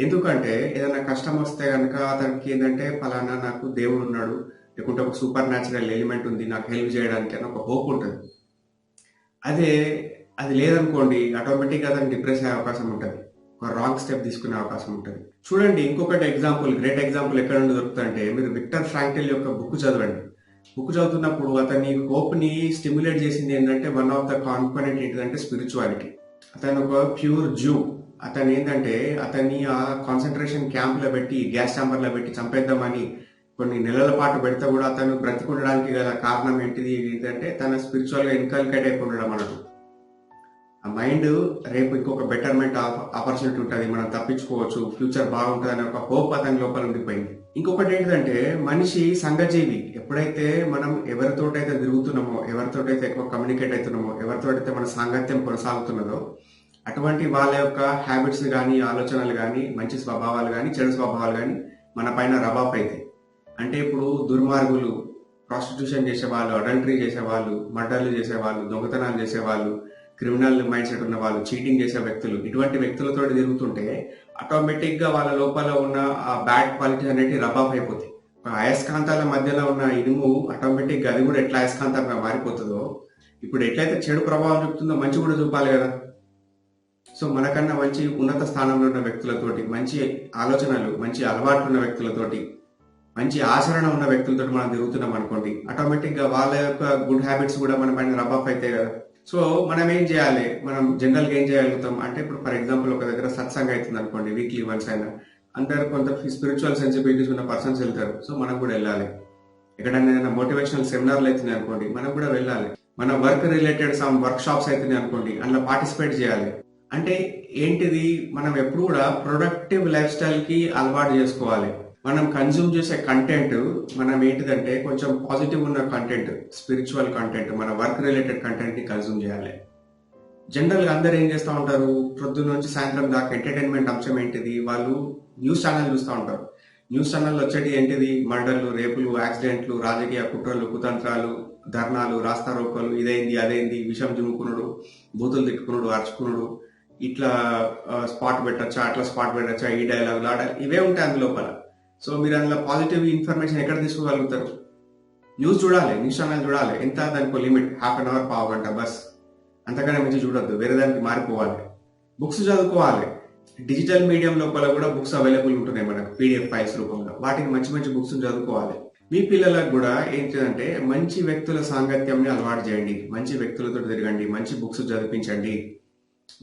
ఎందుకంటే ఏదైనా కష్టం వస్తే కనుక అతనికి ఏంటంటే, ఫలానా నాకు దేవుడు ఉన్నాడు, లేకుంటే ఒక సూపర్ న్యాచురల్ ఎలిమెంట్ ఉంది నాకు హెల్ప్ చేయడానికి అని ఒక హోప్ ఉంటుంది. అది లేదనుకోండి, ఆటోమేటిక్గా అతను డిప్రెస్ అయ్యే అవకాశం ఉంటుంది. ఒక రాంగ్ స్టెప్ తీసుకునే అవకాశం ఉంటుంది. చూడండి, ఇంకొకటి ఎగ్జాంపుల్, గ్రేట్ ఎగ్జాంపుల్ ఎక్కడ నుండి దొరుకుతుందంటే, మీరు విక్టర్ ఫ్రాంకిల్ యొక్క బుక్ చదవండి. బుక్ చదువుతున్నప్పుడు అతని హోప్ ని స్టిమ్యులేట్ చేసింది ఏంటంటే, వన్ ఆఫ్ ద కాంపోనెంట్ ఏంటంటే స్పిరిచువాలిటీ. అతను ఒక ప్యూర్ జూ. అతను ఏంటంటే అతన్ని ఆ కాన్సన్ట్రేషన్ క్యాంప్ లో పెట్టి, గ్యాస్ ఛాంబర్ లో పెట్టి చంపేద్దామని కొన్ని నెలల పాటు పెడితే కూడా అతను బ్రతికుండడానికి గల కారణం ఏంటిది ఏంటంటే తన స్పిరిచువల్ గా ఇన్కల్కేట్ అయిపోయి ఉండడం అన్నట్టు. ఆ మైండ్ రేపు ఇంకొక బెటర్మెంట్ ఆపర్చునిటీ ఉంటుంది, మనం తప్పించుకోవచ్చు, ఫ్యూచర్ బాగుంటుంది అనే ఒక హోప్ అతని లోపల ఉండిపోయింది. ఇంకొకటి ఏంటంటే మనిషి సంఘజీవి. ఎప్పుడైతే మనం ఎవరితోటైతే తిరుగుతున్నామో, ఎవరితోటైతే ఎక్కువ కమ్యూనికేట్ అవుతున్నామో, ఎవరితోటైతే మన సాంగత్యం కొనసాగుతున్నదో అటువంటి వాళ్ళ యొక్క హ్యాబిట్స్ కానీ, ఆలోచనలు కానీ, మంచి స్వభావాలు కానీ, చెడు స్వభావాలు కానీ మన పైన రబాప్ అవుతాయి. అంటే ఇప్పుడు దుర్మార్గులు, ప్రాస్టిట్యూషన్ చేసేవాళ్ళు, అడల్టరీ చేసేవాళ్ళు, మర్డర్లు చేసేవాళ్ళు, దొంగతనాలు చేసేవాళ్ళు, క్రిమినల్ మైండ్ సెట్ ఉన్న వాళ్ళు, చీటింగ్ చేసే వ్యక్తులు, ఇటువంటి వ్యక్తులతో తిరుగుతుంటే ఆటోమేటిక్ గా వాళ్ళ లోపల ఉన్న ఆ బ్యాడ్ క్వాలిటీస్ అనేవి రబాఫ్ అయిపోతాయి. అయస్కాంతాల మధ్యలో ఉన్న ఇనుము ఆటోమేటిక్ గా అది కూడా ఎట్లా అయస్కాంతంగా మారిపోతుందో, ఇప్పుడు ఎట్లయితే చెడు ప్రభావం చూపుతుందో మంచి కూడా చూపాలి కదా. సో మనకన్నా మంచి ఉన్నత స్థానంలో ఉన్న వ్యక్తులతోటి, మంచి ఆలోచనలు, మంచి అలవాట్లు ఉన్న వ్యక్తులతోటి, మంచి ఆచరణ ఉన్న వ్యక్తులతో మనం తిరుగుతున్నాం అనుకోండి, ఆటోమేటిక్ గా వాళ్ళ యొక్క గుడ్ హ్యాబిట్స్ కూడా మన పైన రబాఫ్ అవుతాయి కదా. సో మనం ఏం చేయాలి, మనం జనరల్ గా ఏం చేయగలుగుతాం అంటే, ఇప్పుడు ఫర్ ఎగ్జాంపుల్ ఒక దగ్గర సత్సంగ్ అవుతుంది అనుకోండి, వీక్లీ వన్స్ అయినా, అందరు కొంత స్పిరిచువల్ సెన్సిబిలిటీస్ ఉన్న పర్సన్స్ వెళ్తారు. సో మనం కూడా వెళ్ళాలి. ఎక్కడైనా మోటివేషనల్ సెమినార్లు అవుతున్నాయి అనుకోండి, మనం కూడా వెళ్ళాలి. మన work related some work shops అవుతున్నాయి అనుకోండి, అందులో పార్టిసిపేట్ చేయాలి. అంటే ఏంటిది, మనం ఎప్పుడు కూడా ప్రొడక్టివ్ లైఫ్ స్టైల్ కి అలవాటు చేసుకోవాలి. మనం కన్జ్యూమ్ చేసే కంటెంట్ మనం ఏంటిదంటే కొంచెం పాజిటివ్ ఉన్న కంటెంట్, స్పిరిచువల్ కంటెంట్, మన వర్క్ రిలేటెడ్ కంటెంట్ ని కన్జ్యూమ్ చేయాలి. జనరల్ గా అందరు ఏం చేస్తూ ఉంటారు, పొద్దున్న నుంచి సాయంత్రం దాకా ఎంటర్టైన్మెంట్ అంశం ఏంటిది, వాళ్ళు న్యూస్ ఛానల్ చూస్తూ ఉంటారు. న్యూస్ ఛానల్ వచ్చేటి ఏంటిది, మర్డర్లు, రేపులు, యాక్సిడెంట్లు, రాజకీయ కుట్రలు, కుతంత్రాలు, ధర్నాలు, రాస్తారోకోలు, ఇదేంది అదేంది, విషం జిమ్ముకునుడు, బూతులు తిట్టుకునుడు, అరుచుకునుడు, ఇట్లా స్పాట్ పెట్టచ్చా, అట్లా స్పాట్ పెట్టచ్చా, ఈ డైలాగ్ ఇవే ఉంటాయి అందులోపల. సో మీరు అందులో పాజిటివ్ ఇన్ఫర్మేషన్ ఎక్కడ తీసుకోగలుగుతారు? న్యూస్ చూడాలి, న్యూస్ ఛానల్ చూడాలి. ఎంత దానికి లిమిట్, హాఫ్ అన్ అవర్, పావు గంట బస్, అంతకన్నా మించి చూడొద్దు. వేరే దానికి మారిపోవాలి. బుక్స్ చదువుకోవాలి. డిజిటల్ మీడియం లోపల కూడా బుక్స్ అవైలబుల్ ఉంటున్నాయి మనకు, పీడిఎఫ్ ఫైల్స్ రూపంలో. వాటికి మంచి మంచి బుక్స్ చదువుకోవాలి. మీ పిల్లలకు కూడా ఏంటంటే మంచి వ్యక్తుల సాంగత్యంని అలవాటు చేయండి. మంచి వ్యక్తులతో తిరగండి, మంచి బుక్స్ చదివించండి,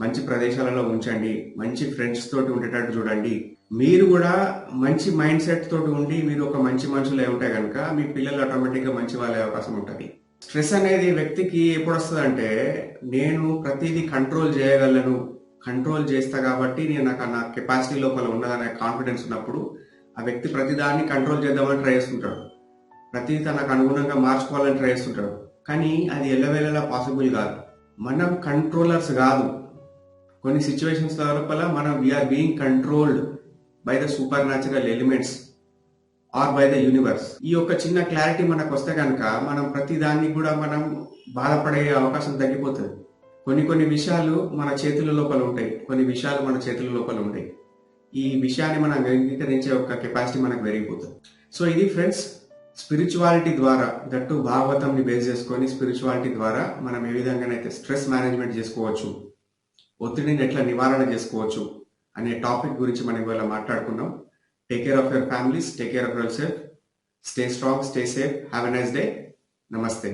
మంచి ప్రదేశాలలో ఉంచండి, మంచి ఫ్రెండ్స్ తోటి ఉండేటట్టు చూడండి. మీరు కూడా మంచి మైండ్ సెట్ తోటి ఉండి మీరు ఒక మంచి మనుషులు ఉంటే కనుక మీ పిల్లలు ఆటోమేటిక్ గా మంచి వాళ్ళే అవకాశం ఉంటుంది. స్ట్రెస్ అనేది వ్యక్తికి ఎప్పుడు వస్తుంది అంటే, నేను ప్రతిదీ కంట్రోల్ చేయగలను, కంట్రోల్ చేస్తా కాబట్టి నేను నా కెపాసిటీ లోపల ఉన్నదనే కాన్ఫిడెన్స్ ఉన్నప్పుడు ఆ వ్యక్తి ప్రతిదాన్ని కంట్రోల్ చేద్దామని ట్రై చేస్తుంటాడు, ప్రతిదీ తనకు అనుగుణంగా మార్చుకోవాలని ట్రై చేస్తుంటాడు. కానీ అది ఎల్లవేళలా పాసిబుల్ కాదు. మనం కంట్రోలర్స్ కాదు. కొన్ని సిచ్యువేషన్స్ లోపల మనం we are being controlled by the supernatural elements or by the universe. ఈ యొక్క చిన్న క్లారిటీ మనకు వస్తే కనుక మనం ప్రతి దాన్ని కూడా మనం బాధపడే అవకాశం తగ్గిపోతుంది. కొన్ని విషయాలు మన చేతుల లోపల ఉంటాయి, కొన్ని విషయాలు మన చేతుల లోపల ఉంటాయి. ఈ విషయాన్ని మనం అంగీకరించే ఒక కెపాసిటీ మనకు పెరిగిపోతుంది. సో ఇది ఫ్రెండ్స్, స్పిరిచువాలిటీ ద్వారా, దట్టు భాగవతంని బేస్ చేసుకొని స్పిరిచువాలిటీ ద్వారా మనం ఏ విధంగానైతే స్ట్రెస్ మేనేజ్మెంట్ చేసుకోవచ్చు, ఒత్తిడిని ఎట్లా నివారణ చేసుకోవచ్చు అనే టాపిక్ గురించి మనం ఇవాళ మాట్లాడుకున్నాం. Take care of your families, take care of your self, stay strong, stay safe, have a nice day. నమస్తే.